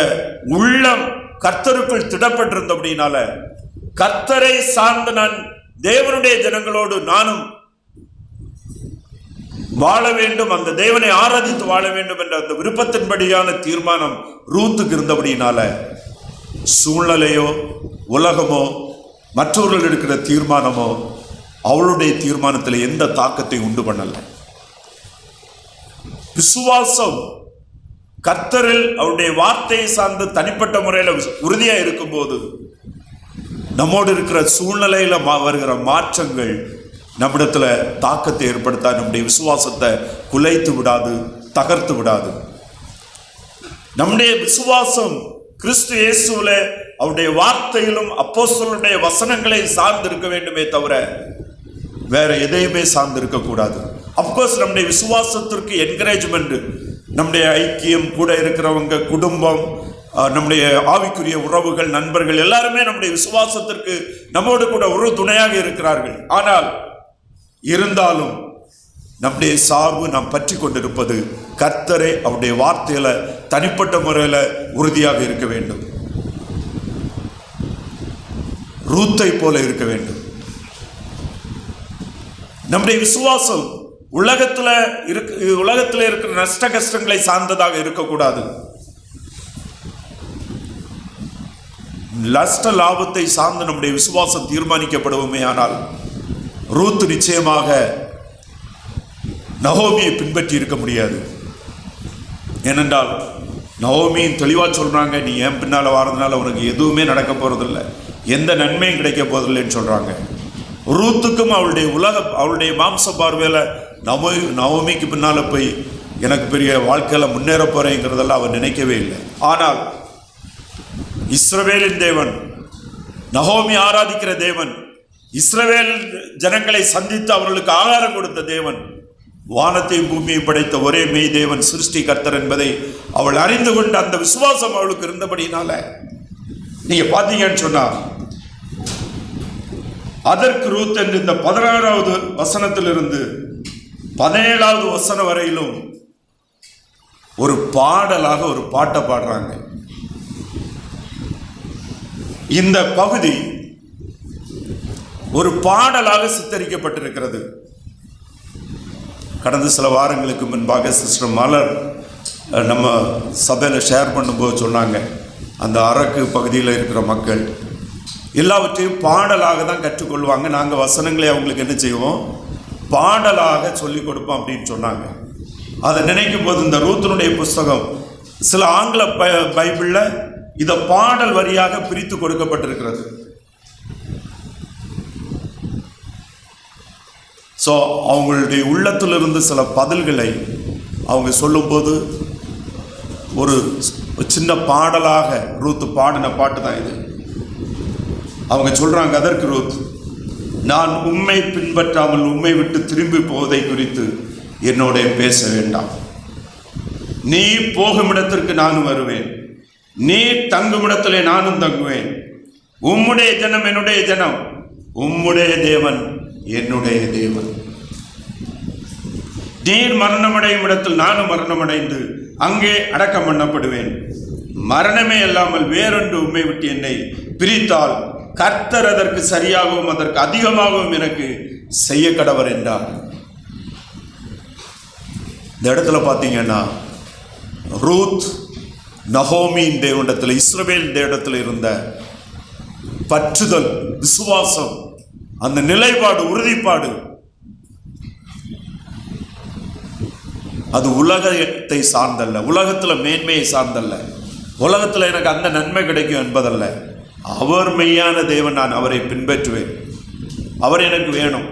உள்ளம் கர்த்தருக்குள் திடப்பட்டிருந்தபடினால கர்த்தரை சார்ந்த நான் தேவனுடைய ஜனங்களோடு நானும் வாழ வேண்டும், அந்த தேவனை ஆராதித்து வாழ வேண்டும் என்ற அந்த விருப்பத்தின்படியான தீர்மானம் ரூத்துக்கு இருந்தபடினால சூழ்நிலையோ உலகமோ மற்றவர்கள் எடுக்கிற தீர்மானமோ அவளுடைய தீர்மானத்தில் எந்த தாக்கத்தை உண்டு பண்ணல. விசுவாசம் கர்த்தரில் அவருடைய வார்த்தையை சார்ந்து தனிப்பட்ட முறையில் உறுதியாக இருக்கும்போது நம்மோடு இருக்கிற சூழ்நிலையில் வருகிற மாற்றங்கள் நம்மிடத்தில் தாக்கத்தை ஏற்படுத்தா, நம்முடைய விசுவாசத்தை குலைத்து விடாது, தகர்த்து விடாது. நம்முடைய விசுவாசம் கிறிஸ்து இயேசுவில் அவருடைய வார்த்தையிலும் அப்போஸ்தலருடைய வசனங்களை சார்ந்து இருக்க வேண்டுமே தவிர வேற எதையுமே சார்ந்து இருக்கக்கூடாது. அப்கோர்ஸ் நம்முடைய விசுவாசத்திற்கு என்கரேஜ்மெண்ட், நம்முடைய ஐக்கியம், கூட இருக்கிறவங்க, குடும்பம், நம்முடைய ஆவிக்குரிய உறவுகள், நண்பர்கள் எல்லாருமே நம்முடைய விசுவாசத்திற்கு நம்மோடு கூட ஒரு துணையாக இருக்கிறார்கள். ஆனால் இருந்தாலும் நம்முடைய சார்பு நாம் பற்றி கொண்டிருப்பது கர்த்தரை, அவருடைய வார்த்தையில தனிப்பட்ட முறையில் உறுதியாக இருக்க வேண்டும். ரூத்தை போல இருக்க வேண்டும். நம்முடைய விசுவாசம் உலகத்தில் இருக்கிற நஷ்ட கஷ்டங்களை சார்ந்ததாக இருக்கக்கூடாது. நஷ்ட லாபத்தை சார்ந்து நம்முடைய விசுவாசம் தீர்மானிக்கப்படுவோமே ஆனால் ரூத் நிச்சயமாக நகோமியை பின்பற்றி இருக்க முடியாது. ஏனென்றால் நகோமியும் தெளிவாக சொல்கிறாங்க, நீ என் பின்னால் வாரதுனால உனக்கு எதுவுமே நடக்க போகிறதில்லை, எந்த நன்மையும் கிடைக்க போகிறதில்லைன்னு சொல்கிறாங்க. ரூத்துக்கும் அவளுடைய மாம்ச பார்வையில் நகோமிக்கு பின்னால் போய் எனக்கு பெரிய வாழ்க்கையில் முன்னேற போகிறேங்கிறதெல்லாம் அவன் நினைக்கவே இல்லை. ஆனால் இஸ்ரவேலின் தேவன், நகோமி ஆராதிக்கிற தேவன், இஸ்ரவேல் ஜனங்களை சந்தித்து அவர்களுக்கு ஆகாரம் கொடுத்த தேவன், வானத்தையும் பூமியையும் படைத்த ஒரே மெய் தேவன், சிருஷ்டி கர்த்தர் என்பதை அவள் அறிந்து கொண்டு அந்த விசுவாசம் அவளுக்கு இருந்தபடினால நீங்க பார்த்தீங்கன்னு சொன்னா அதற்கு ரூத் என்று இந்த 16வது வசனத்திலிருந்து 17வது வசனம் வரையிலும் ஒரு பாடலாக ஒரு பாட்டை பாடுறாங்க. இந்த பகுதி ஒரு பாடலாக சித்தரிக்கப்பட்டிருக்கிறது. கடந்த சில வாரங்களுக்கு முன்பாக சிஸ்டர் மலர் நம்ம சபையில் ஷேர் பண்ணும்போது சொன்னாங்க, அந்த அரக்கு பகுதியில் இருக்கிற மக்கள் எல்லாவற்றையும் பாடலாக தான் கற்றுக்கொள்வாங்க. நாங்கள் வசனங்களை அவங்களுக்கு என்ன செய்வோம், பாடலாக சொல்லிக் கொடுப்போம் அப்படின்னு சொன்னாங்க. அதை நினைக்கும் போது இந்த ரூத்தினுடைய புஸ்தகம் சில ஆங்கில பைபிளில் இதை பாடல் வரியாக பிரித்து கொடுக்கப்பட்டிருக்கிறது. ஸோ அவங்களுடைய உள்ளத்திலிருந்து சில பதில்களை அவங்க சொல்லும்போது ஒரு சின்ன பாடலாக ரூத் பாடின பாட்டு தான் இது. அவங்க சொல்றாங்க, அதற்கு ரூத், நான் உம்மை பின்பற்றாமல் உம்மை விட்டு திரும்பி போவதை குறித்து என்னோட பேச வேண்டாம். நீ போகும் இடத்திற்கு நானும் வருவேன், நீ தங்கும் இடத்திலே நானும் தங்குவேன். உம்முடைய ஜனம் என்னுடைய ஜனம், உம்முடைய தேவன் என்னுடைய தேவன். நீர் மரணமடையும் இடத்தில் நானும் மரணமடைந்து அங்கே அடக்கம் பண்ணப்படுவேன். மரணமே அல்லாமல் வேறொன்று உம்மை விட்டு என்னை பிரித்தால் கர்த்தர் அதற்கு சரியாகவும் அதற்கு அதிகமாகவும் எனக்கு செய்ய கடவர் என்றார். இந்த இடத்துல பார்த்தீங்கன்னா ரூத் நகோமியின் தேவனிடத்தில், இஸ்ரவேல் தேவனிடத்தில் இருந்த பற்றுதல், விசுவாசம், அந்த நிலைப்பாடு, உறுதிப்பாடு, அது உலகத்தை சார்ந்தல்ல, உலகத்துல மேன்மையை சார்ந்தல்ல, உலகத்துல எனக்கு அந்த நன்மை கிடைக்கும் என்பதல்ல. அவர் மெய்யான தேவன், நான் அவரை பின்பற்றுவேன், அவர் எனக்கு வேணும்.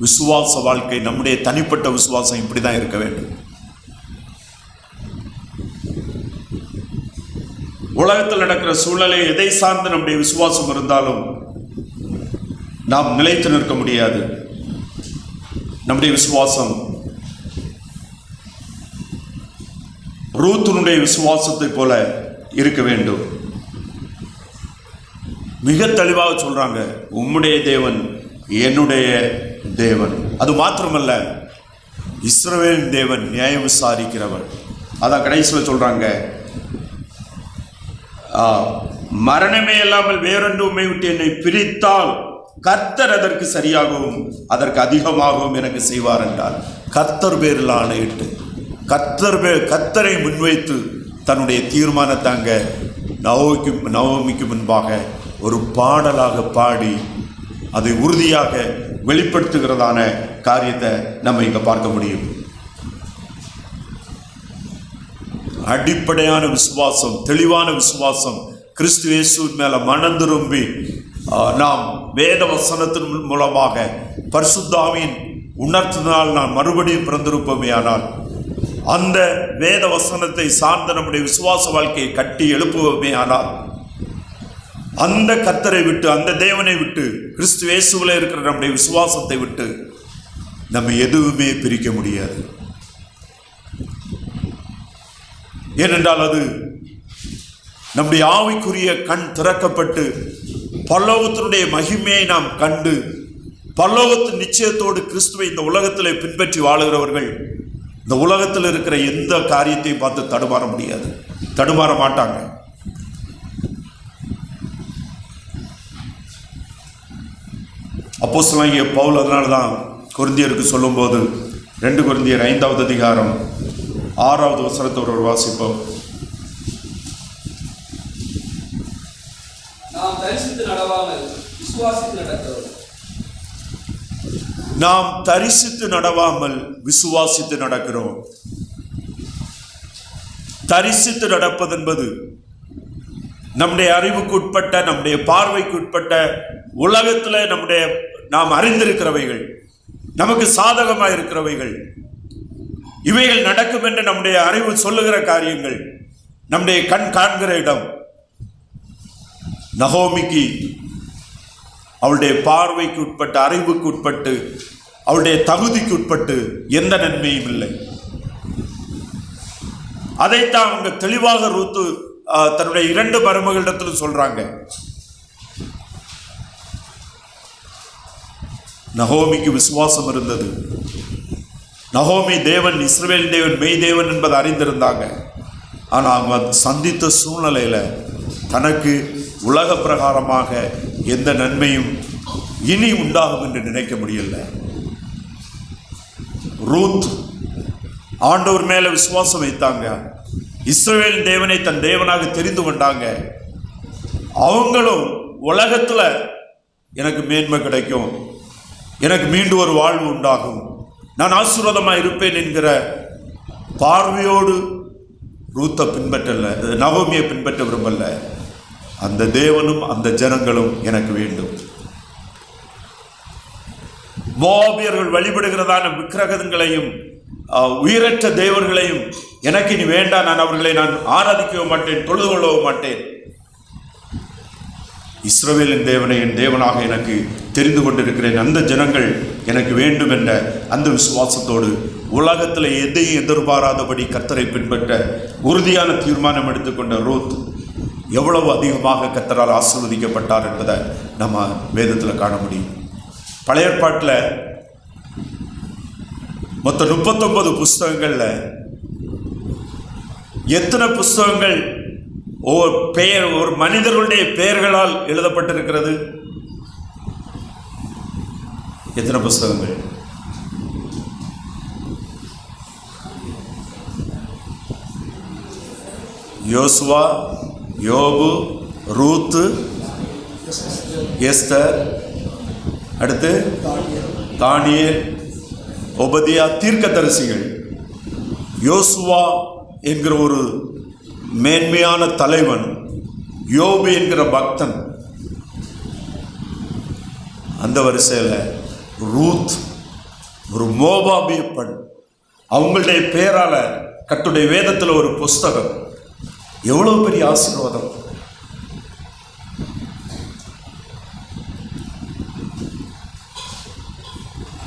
விசுவாச வாழ்க்கை, நம்முடைய தனிப்பட்ட விசுவாசம் இப்படிதான் இருக்க வேண்டும். உலகத்தில் நடக்கிற சூழலை எதை சார்ந்து நம்முடைய விசுவாசம் இருந்தாலும் நாம் நிலைத்து நிற்க முடியாது. நம்முடைய விசுவாசம் ரூத்தினுடைய விசுவாசத்தை போல இருக்க வேண்டும். மிக தெளிவாக சொல்றாங்க, உம்முடைய தேவன் என்னுடைய தேவன். அது மாத்திரமல்ல, இஸ்ரவேலின் தேவன் நியாயம் விசாரிக்கிறவர். அதான் கடைசியில் சொல்றாங்க, மரணமே இல்லாமல் வேறொன்று உம்மை விட்டு என்னை பிரித்தால் கர்த்தர் அதற்கு சரியாகவும் அதற்கு அதிகமாகவும் எனக்கு செய்வார் என்றார். கர்த்தர் பேரில் ஆணையிட்டு கர்த்தரை முன்வைத்து தன்னுடைய தீர்மானத்தை அங்க நவோமிக்கு முன்பாக ஒரு பாடலாக பாடி அதை உறுதியாக வெளிப்படுத்துகிறதான காரியத்தை நம்ம இங்க பார்க்க முடியும். அடிப்படையான விசுவாசம், தெளிவான விசுவாசம், கிறிஸ்து இயேசுவின் மேல மனம் திரும்பி நாம் வேத வசனத்தின் மூலமாக பரிசுத்த ஆவியின் உணர்த்தினால் நான் மறுபடியும் பிறந்திருப்போமே, ஆனால் அந்த வேத வசனத்தை சார்ந்த நம்முடைய விசுவாச வாழ்க்கையை கட்டி எழுப்புவோமே, ஆனால் அந்த கர்த்தரை விட்டு, அந்த தேவனை விட்டு, கிறிஸ்து இயேசுவில் இருக்கிற நம்முடைய விசுவாசத்தை விட்டு நம்ம எதுவுமே பிரிக்க முடியாது. ஏனென்றால் அது நம்முடைய ஆவிக்குரிய கண் திறக்கப்பட்டு பரலோகத்தினுடைய மகிமையை நாம் கண்டு பரலோகத்தின் நிச்சயத்தோடு கிறிஸ்துவை இந்த உலகத்தில் பின்பற்றி வாழுகிறவர்கள் இந்த உலகத்தில் இருக்கிற எந்த காரியத்தையும் பார்த்து தடுமாற முடியாது, தடுமாற மாட்டாங்க. அப்போஸ்தலனாகிய பவுல் அதனால்தான் கொரிந்தியருக்கு சொல்லும்போது 2 கொரிந்தியர் 5வது அதிகாரம் 6வது வசனத்தோடு ஒரு வாசிப்போம். நாம் தரிசித்து நடவாமல் விசுவாசித்து நடக்கிறோம். தரிசித்து நடப்பது என்பது நம்முடைய அறிவுக்கு உட்பட்ட, நம்முடைய பார்வைக்கு உட்பட்ட உலகத்தில் நாம் அறிந்திருக்கிறவைகள், நமக்கு சாதகமாக இருக்கிறவைகள், இவைகள் நடக்கும் என்று நம்முடைய அறிவு சொல்லுகிற காரியங்கள், நம்முடைய கண் காண்கிற இடம். நகோமிக்கு அவளுடைய பார்வைக்கு உட்பட்டு, அறிவுக்கு உட்பட்டு, அவளுடைய தகுதிக்கு உட்பட்டு எந்த நன்மையும் இல்லை. அதைத்தான் அவங்க தெளிவாக ரூத்து தன்னுடைய 2 மருமகளிடத்திலும் சொல்றாங்க. நகோமிக்கு விசுவாசம் இருந்தது. நகோமி தேவன், இஸ்ரவேல் தேவன், மெய் தேவன் என்பதை அறிந்திருந்தாங்க. ஆனால் அவங்க சந்தித்த சூழ்நிலையில தனக்கு உலக பிரகாரமாக எந்த நன்மையும் இனி உண்டாகும் என்று நினைக்க முடியல. ரூத் ஆண்டவர் மேல விசுவாசம் வைத்தாங்க. இஸ்ரவேல் தேவனை தன் தேவனாக தெரிந்து கொண்டாங்க. அவங்களும் உலகத்துல எனக்கு மேன்மை கிடைக்கும், எனக்கு மீண்டும் ஒரு வாழ்வு உண்டாகும், நான் ஆசீர்வாதமாக இருப்பேன் என்கிற பார்வையோடு ரூத்தை பின்பற்றல, நகோமியை பின்பற்ற விரும்பல. அந்த தேவனும் அந்த ஜனங்களும் எனக்கு வேண்டும். மோவாபியர்கள் வழிபடுகிறதான விக்கிரகங்களையும் உயிரற்ற தேவர்களையும் எனக்கு இனி வேண்டாம், நான் அவர்களை நான் ஆராதிக்கவும் மாட்டேன், தொழுது கொள்ளவும் மாட்டேன். இஸ்ரவேலின் தேவனை என் தேவனாக எனக்கு தெரிந்து கொண்டிருக்கிறேன், அந்த ஜனங்கள் எனக்கு வேண்டும் என்ற அந்த விசுவாசத்தோடு உலகத்தில் எதையும் எதிர்பாராதபடி கர்த்தரை பின்பற்ற உறுதியான தீர்மானம் எடுத்துக்கொண்ட ரூத் எவ்வளவு அதிகமாக கர்த்தரால் ஆசீர்வதிக்கப்பட்டார் என்பதை நம்ம வேதத்தில் காண முடியும். பழைய ஏற்பாட்டில் மொத்தம் 39 புஸ்தகங்கள்ல எத்தனை புஸ்தகங்கள் ஒரு மனிதர்களுடைய பெயர்களால் எழுதப்பட்டிருக்கிறது? எத்தனை புஸ்தகங்கள்? யோசுவா, யோபு, ரூத்து, எஸ்தர், அடுத்து தானியேல், ஒபதியா, தீர்க்கதரிசிகள். யோசுவா என்கிற ஒரு மேன்மையான தலைவன், யோபு என்கிற பக்தன். அந்த வரிசையில் ரூத் ஒரு மோவாபிய பெண், அவங்களுடைய பேரால கர்த்தருடைய வேதத்தில் ஒரு புஸ்தகம். எவ்வளவு பெரிய ஆசீர்வாதம்!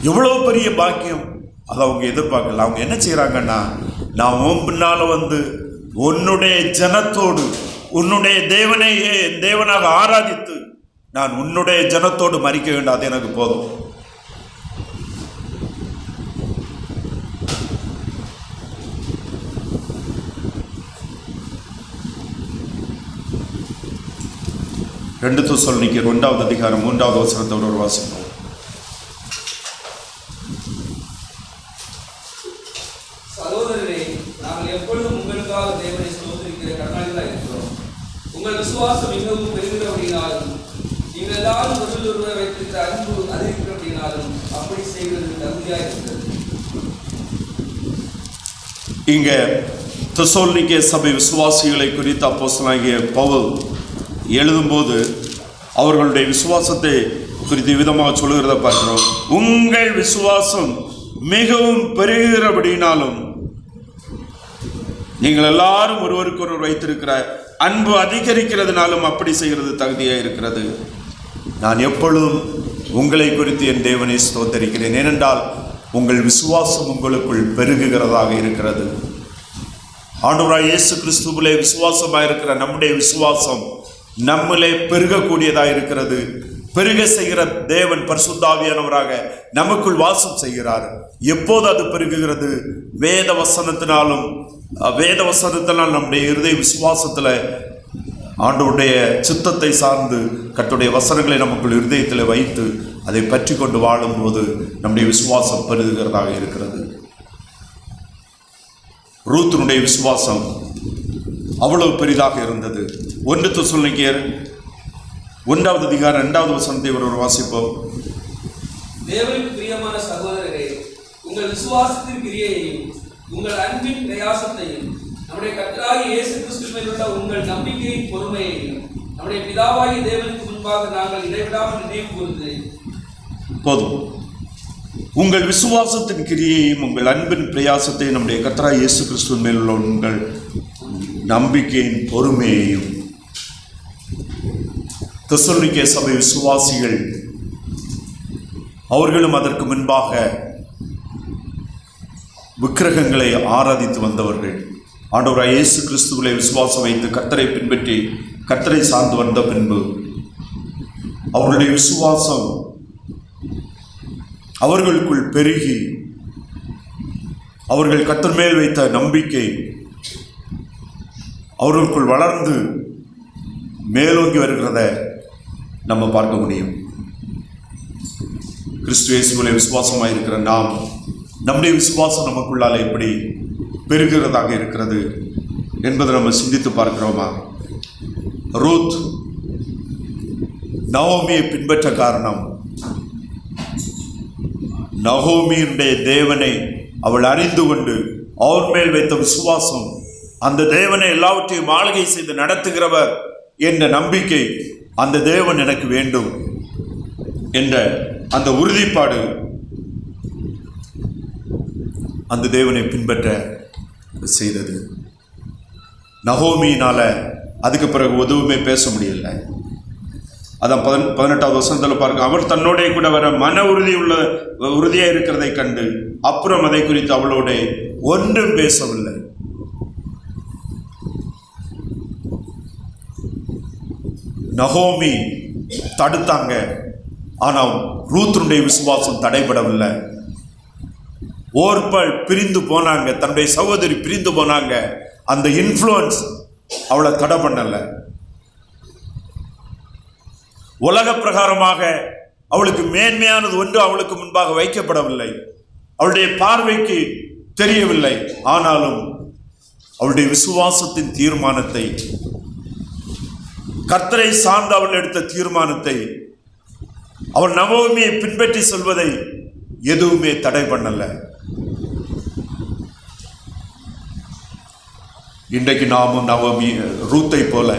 எவ்வளவு பெரிய பாக்கியம்! அதை அவங்க எதிர்பார்க்கல. அவங்க என்ன செய்யறாங்கன்னா, நான் உன் பின்னால வந்து உன்னுடைய ஜனத்தோடு உன்னுடைய தேவனையே என் தேவனாக ஆராதித்து நான் உன்னுடைய ஜனத்தோடு மறிக்க வேண்டும், அது எனக்கு போதும். ரெண்டு தெசலோனிக்கேயர் 1வது அதிகாரம் 3வது வசனத்தோடு ஒரு வாசிப்போம். சகோதரரே, நாங்கள் எப்பொழுதும் உங்களுக்காக தேவனை ஸ்தோத்திரிக்கிற கடனாளிகளாக இருக்கிறோம். உங்கள் விசுவாசம் மிகவும் பெருகிறபடினாலும் நீங்கள் எல்லாரும் ஒருவரை வைத்திருக்கிற அன்பு அதிகரிக்கிறபடினாலும் அப்படி செய்வது தகுதியாக இருக்கிறது. இங்க தெசலோனிக்கே சபை விசுவாசிகளை குறித்து அப்போஸ்தலனாகிய பவுல் எழுதும்போது அவர்களுடைய விசுவாசத்தை குறித்து விதமாக சொல்லுகிறத பார்க்கிறோம். உங்கள் விசுவாசம் மிகவும் பெருகிறபடினாலும் நீங்கள் எல்லாரும் ஒருவருக்கு ஒருவர் வைத்திருக்கிற அன்பு அதிகரிக்கிறதுனாலும் அப்படி செய்கிறது தகுதியாக இருக்கிறது. நான் எப்பொழுதும் உங்களை குறித்து என் தேவனை ஸ்தோத்தரிக்கிறேன், ஏனென்றால் உங்கள் விசுவாசம் உங்களுக்குள் பெருகுகிறதாக இருக்கிறது. ஆண்டவராய் இயேசு கிறிஸ்துவிலே விசுவாசமாக இருக்கிற நம்முடைய விசுவாசம் நம்மளே பெருகக்கூடியதாக இருக்கிறது. பெருக செய்கிற தேவன் பரிசுத்தாவியானவராக நமக்குள் வாசம் செய்கிறார். எப்போது அது பெருகுகிறது? வேத வசனத்தினால் நம்முடைய இருதய விசுவாசத்தில் ஆண்டவருடைய சித்தத்தை சார்ந்து கர்த்தருடைய வசனங்களை நமக்குள் இருதயத்தில் வைத்து அதை பற்றி கொண்டு வாழும்போது நம்முடைய விசுவாசம் பெருகுகிறதாக இருக்கிறது. ரூத்தினுடைய விசுவாசம் அவ்வளவு பெரிதாக இருந்தது. 1 தெசலோனிக்கேயர் 1வது அதிகாரம் 2வது வசனத்தை ஒரு வாசிப்போம். தேவனுக்கு பிரியமான சகோதரரே, உங்கள் விசுவாசத்தின் கிரியையையும் உங்கள் அன்பின் பிரயாசத்தையும் நம்முடைய கர்த்தராகிய இயேசு கிறிஸ்துவின் உள்ள உங்கள் நம்பிக்கையின் பொறுமையையும் நம்முடைய பிதாவாகிய தேவனுக்கு முன்பாக நாங்கள் இடைவிடாமல் நினைவு கூர்ந்து. போதும். உங்கள் விசுவாசத்தின் கிரியையும் உங்கள் அன்பின் பிரயாசத்தையும் நம்முடைய கர்த்தராகிய இயேசு கிறிஸ்துவின் மேல் உள்ள உங்கள் நம்பிக்கையின் பொறுமையையும். தெசலோனிக்கே சபை விசுவாசிகள் அவர்களும் அதற்கு முன்பாக விக்கிரகங்களை ஆராதித்து வந்தவர்கள். ஆண்டவராய் இயேசு கிறிஸ்துவிலே விசுவாசம் வைத்து கர்த்தரை பின்பற்றி கர்த்தரை சார்ந்து வந்த பின்பு அவர்களுடைய விசுவாசம் அவர்களுக்குள் பெருகி அவர்கள் கர்த்தர் மேல் வைத்த நம்பிக்கை அவர்களுக்குள் வளர்ந்து மேலோங்கி வருகிறத நம்ம பார்க்க முடியும். கிறிஸ்து இயேசுவிலே விசுவாசமாக இருக்கிற நாம், நம்முடைய விசுவாசம் நமக்குள்ளால் எப்படி பெருகிறதாக இருக்கிறது என்பதை நம்ம சிந்தித்து பார்க்கிறோமா? ரூத் நவோமியை பின்பற்ற காரணம் நகோமியுடைய தேவனை அவள் அறிந்து கொண்டு அவர் மேல் வைத்த விசுவாசம், அந்த தேவனை எல்லாவற்றையும் ஆளுகை செய்து நடத்துகிறவர் என்ற நம்பிக்கை, அந்த தேவன் எனக்கு வேண்டும் என்ற அந்த உறுதிப்பாடு அந்த தேவனை பின்பற்ற செய்தது. நகோமியினால அதுக்கு பிறகு எதுவுமே பேச முடியல. அதான் 18வது வசனத்தில் பாருங்க, அவர் தன்னோட கூட வர மன உறுதியாக இருக்கிறதை கண்டு அப்புறம் அதை குறித்து அவளோட ஒன்றும் பேசவில்லை. நகோமி தடுத்தாங்க, ஆனால் ரூத்துடைய விசுவாசம் தடைபடவில்லை. ஓர்பாள் பிரிந்து போனாங்க, தன்னுடைய சகோதரி பிரிந்து போனாங்க, அந்த இன்ஃப்ளூயன்ஸ் அவளை தடை பண்ணல. உலக பிரகாரமாக அவளுக்கு மேன்மையானது ஒன்று அவளுக்கு முன்பாக வைக்கப்படவில்லை, அவளுடைய பார்வைக்கு தெரியவில்லை. ஆனாலும் அவளுடைய விசுவாசத்தின் தீர்மானத்தை, கர்த்தரை சார்ந்து அவள் எடுத்த தீர்மானத்தை, அவள் நகோமியை பின்பற்றி சொல்வதை எதுவுமே தடை பண்ணல. இன்றைக்கு நாமும் நகோமி ரூத்தை போல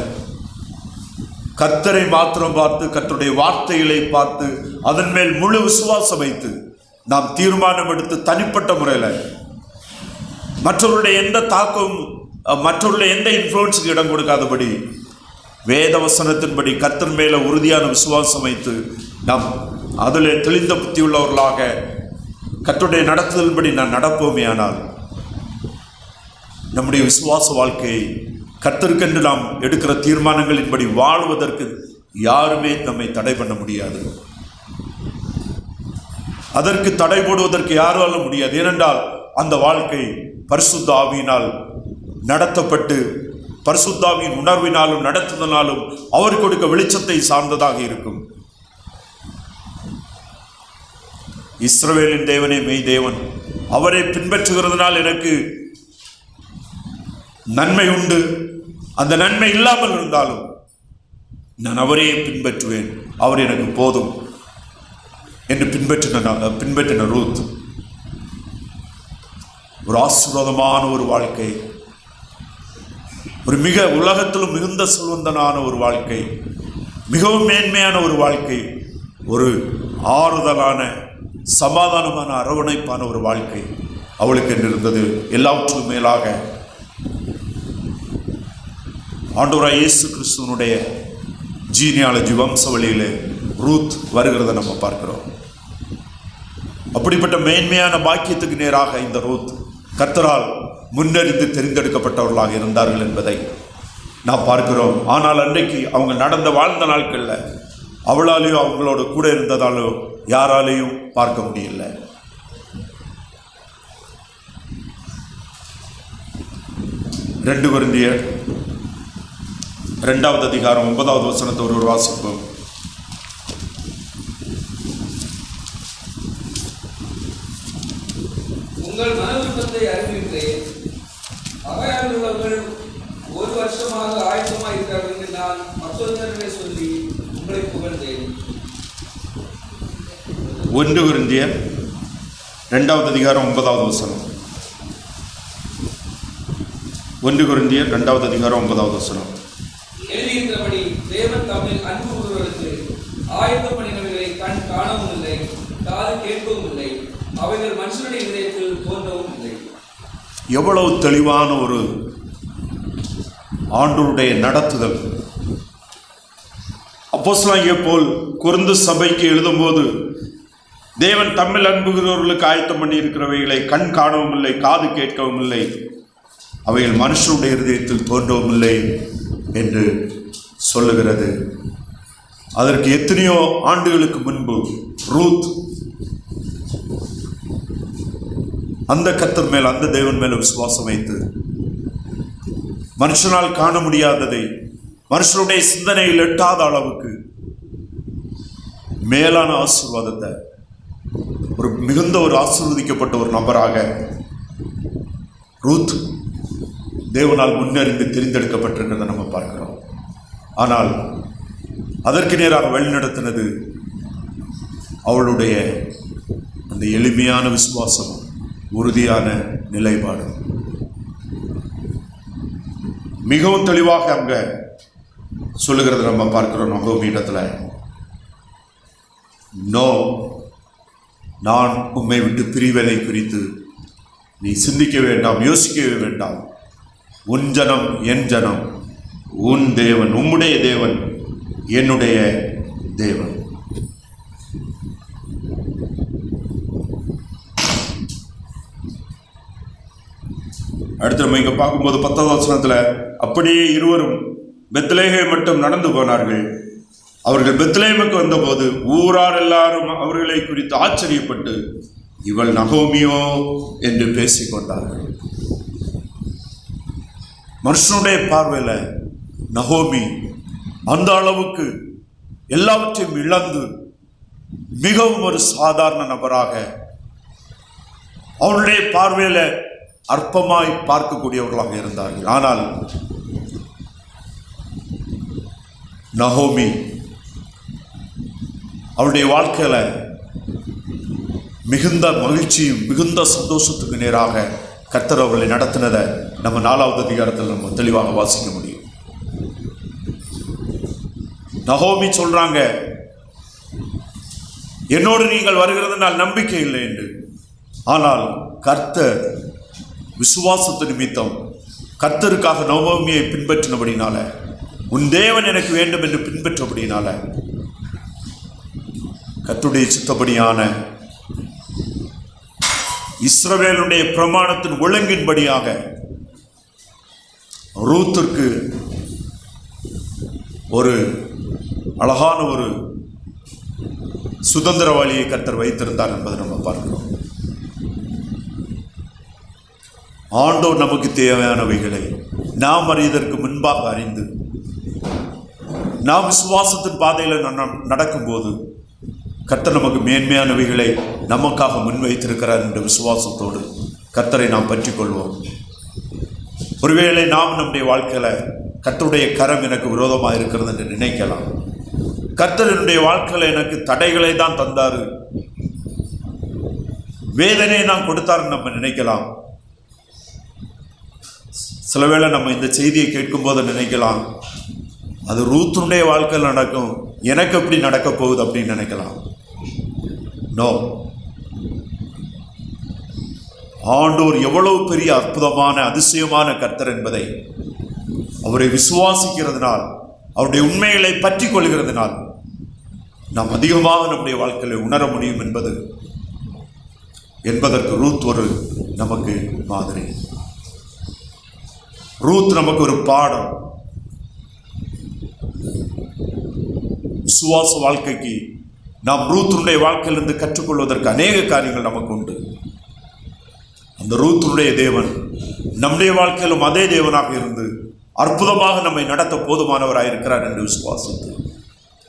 கர்த்தரை மாத்திரம் பார்த்து, கர்த்தருடைய வார்த்தைகளை பார்த்து, அதன் மேல் முழு விசுவாசம் வைத்து நாம் தீர்மானம் எடுத்து தனிப்பட்ட முறையில் மற்றவருடைய எந்த தாக்கமும், மற்றவருடைய எந்த இன்ஃப்ளூயன்ஸுக்கு இடம் கொடுக்காதபடி வேத வசனத்தின்படி கர்த்தர் மேல உறுதியான விசுவாசம் வைத்து நாம் அதில் தெளிந்த புத்தி உள்ளவர்களாக கர்த்தருடைய நடத்துதல்படி நான் நடப்போமே, ஆனால் நம்முடைய விசுவாச வாழ்க்கையை கர்த்தருக்கென்று நாம் எடுக்கிற தீர்மானங்களின்படி வாழ்வதற்கு யாருமே நம்மை தடை பண்ண முடியாது. அதற்கு தடை போடுவதற்கு யாராலும் முடியாது. ஏனென்றால் அந்த வாழ்க்கை பரிசுத்த ஆவியினால் நடத்தப்பட்டு, பரிசுத்த ஆவியின் உணர்வினாலும் நடத்துதனாலும் அவர் கொடுக்க வெளிச்சத்தை சார்ந்ததாக இருக்கும். இஸ்ரவேலின் தேவனே மெய் தேவன், அவரை பின்பற்றுகிறதுனால் எனக்கு நன்மை உண்டு, அந்த நன்மை இல்லாமல் இருந்தாலும் நான் அவரையே பின்பற்றுவேன், அவர் எனக்கு போதும் என்று பின்பற்றின ரூத் ஒரு ஆசீர்வாதமான ஒரு வாழ்க்கை, ஒரு உலகத்திலும் மிகுந்த செல்வந்தனான ஒரு வாழ்க்கை, மிகவும் மேன்மையான ஒரு வாழ்க்கை, ஒரு ஆறுதலான சமாதானமான அரவணைப்பான ஒரு வாழ்க்கை அவளுக்கு என்று இருந்தது. எல்லாவற்றுக்கும் மேலாக ஆண்டவராய் இயேசு கிறிஸ்துவனுடைய ஜீனியாலஜி வம்சவழியிலே ரூத் வருகிறத நம்ம பார்க்கிறோம். அப்படிப்பட்ட மேன்மையான பாக்கியத்துக்கு நேராக இந்த ரூத் கர்த்தரால் முன்னறிந்து தெரிந்தெடுக்கப்பட்டவர்களாக இருந்தார்கள் என்பதை நாம் பார்க்கிறோம். ஆனால் அன்றைக்கு அவங்க வாழ்ந்த நாட்களில் அவளாலேயோ அவங்களோட கூட இருந்ததாலோ யாராலேயும் பார்க்க முடியல. ரெண்டு கொரிந்தியர் 2வது அதிகாரம் 9வது வசனத்தை ஒரு வாசிப்போம். உங்கள் மன விருப்பத்தை அறிவிக்கிறேன், அவையாளுள்ளவர்கள் 1 வருஷமாக ஆயத்தமாக இருக்கிறார்கள் என்று நான் மற்றொருவர்களை சொல்லி உங்களை புகழ்ந்தேன். 1 கொரிந்தியர் 2வது அதிகாரம் 9வது வசனம். 1 கொரிந்தியர் 2வது அதிகாரம் 9வது வசனம். எழுதியிருக்கிறபடி தேவன் தம்மில் அன்பு கூறுவதற்கு ஆயத்தம் பண்ணினவைகளை கண் காணவும் இல்லை, காது கேட்கவும் இல்லை, அவைகள் மனுஷனுடைய இதயத்தில் தோன்றவும் இல்லை. எவ்வளவு தெளிவான ஒரு ஆண்டவருடைய நடத்துதல். அப்போஸ்தலனாகிய பவுல் கொரிந்து சபைக்கு எழுதும்போது தேவன் தம்மில் அன்புகிறவர்களுக்கு ஆயத்தம் பண்ணி இருக்கிறவைகளை கண் காணவும் இல்லை, காது கேட்கவும் இல்லை, அவைகள் மனுஷனுடைய இதயத்தில் தோன்றவும் இல்லை என்று சொல்லுகிறது. அதற்கு எத்தனையோ ஆண்டுகளுக்கு முன்பு ரூத் அந்த கர்த்தர் மேல், அந்த தேவன் மேல விசுவாசம் வைத்து மனுஷனால் காண முடியாததை, மனுஷனுடைய சிந்தனையில் எட்டாத அளவுக்கு மேலான ஆசீர்வாதத்தை, ஒரு மிகுந்த ஒரு ஆசீர்வதிக்கப்பட்ட ஒரு நபராக ரூத் தேவனால் முன்னறிந்து தெரிந்தெடுக்கப்பட்டிருக்கிறத நம்ம பார்க்கிறோம். ஆனால் அதற்கு நேராக வழிநடத்தினது அவளுடைய அந்த எளிமையான விசுவாசமும் உறுதியான நிலைப்பாடும் மிகவும் தெளிவாக அங்க சொல்லுகிறது நம்ம பார்க்கிறோம். நகோமி இடத்துல, நோ, நான் உம்மை விட்டு பிரிவதை குறித்து நீ சிந்திக்க வேண்டாம், யோசிக்கவே வேண்டாம். உன் ஜனம் என் ஜனம், உன் தேவன் உம்முடைய தேவன் என்னுடைய தேவன். அடுத்து நம்ம இங்க பார்க்கும்போது 10வது வசனத்துல, அப்படியே இருவரும் பெத்லேஹேம் மட்டும் நடந்து போனார்கள். அவர்கள் பெத்லேஹேமுக்கு வந்தபோது ஊரார் எல்லாரும் அவர்களை குறித்து ஆச்சரியப்பட்டு, இவள் நகோமியோ என்று பேசிக்கொண்டார்கள். மனுஷனுடைய பார்வையில நகோமி அந்த அளவுக்கு எல்லாவற்றையும் இழந்து மிகவும் ஒரு சாதாரண நபராக, அவருடைய பார்வையில அற்பமாய் பார்க்கக்கூடியவர்களாக இருந்தார்கள். ஆனால் நகோமி அவருடைய வாழ்க்கையில மிகுந்த மகிழ்ச்சியும் மிகுந்த சந்தோஷத்துக்கு நேராக கர்த்தர் அவர்களை நடத்தினதை நம்ம 4வது அதிகாரத்தில் நம்ம தெளிவாக வாசிக்க முடியும். நகோமி சொல்றாங்க, என்னோடு நீங்கள் வருகிறதுனால் நம்பிக்கை இல்லை என்று. ஆனால் கர்த்தர் விசுவாசத்து நிமித்தம் கர்த்தருக்காக நகோமியை பின்பற்றினபடினால, உன் தேவன் எனக்கு வேண்டும் என்று பின்பற்றபடினால, கர்த்தருடைய சித்தப்படியான இஸ்ரவேலுடைய பிரமாணத்தின் ஒழுங்கின்படியாக ரூத்திற்கு ஒரு அழகான ஒரு சுதந்திர வழியை கர்த்தர் வைத்திருந்தார் என்பதை நம்ம பார்க்கிறோம். ஆண்டோர் நமக்கு தேவையானவைகளை நாம் அறிவதற்கு முன்பாக அறிந்து நாம் விசுவாசத்தின் பாதையில் நடக்கும்போது கர்த்தர் நமக்கு மேன்மையானவைகளை நமக்காக முன்வைத்திருக்கிறார் என்ற விசுவாசத்தோடு கர்த்தரை நாம் பற்றி கொள்வோம். ஒருவேளை நாம் நம்முடைய வாழ்க்கையில கர்த்தருடைய கரம் எனக்கு விரோதமாக இருக்கிறது என்று நினைக்கலாம். கர்த்தர் என்னுடைய வாழ்க்கையில எனக்கு தடைகளை தான் தந்தாரு, வேதனையை நான் கொடுத்தாருன்னு நம்ம நினைக்கலாம். சில வேளை நம்ம இந்த செய்தியை கேட்கும் போது நினைக்கலாம், அது ரூத்துடைய வாழ்க்கையில் நடக்கும், எனக்கு எப்படி நடக்க போகுது அப்படின்னு நினைக்கலாம். நோ, ஆண்டோர் எவ்வளவு பெரிய அற்புதமான அதிசயமான கர்த்தர் என்பதை அவரை விசுவாசிக்கிறதுனால், அவருடைய உண்மைகளை பற்றி கொள்கிறதுனால் நாம் அதிகமாக நம்முடைய வாழ்க்கையை உணர முடியும் என்பதற்கு ரூத் ஒரு நமக்கு மாதிரி. ரூத் நமக்கு ஒரு பாடம். விசுவாச வாழ்க்கைக்கு நாம் ரூத்துடைய வாழ்க்கையிலிருந்து கற்றுக்கொள்வதற்கு அநேக காரியங்கள் நமக்கு உண்டு. அந்த ரூத்துடைய தேவன் நம்முடைய வாழ்க்கையிலும் அதே தேவனாக இருந்து அற்புதமாக நம்மை நடத்த போதுமானவராக இருக்கிறார் என்று விசுவாசித்து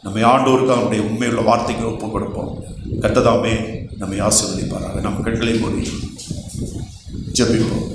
நம்மை ஆண்டோருக்கு அவருடைய உண்மையுள்ள வார்த்தைக்கு ஒப்புக் கொடுப்போம். கர்த்தர் நம்மை ஆசீர்வதிப்பாராக. நம் கண்களை மூடி ஜெபிப்போம்.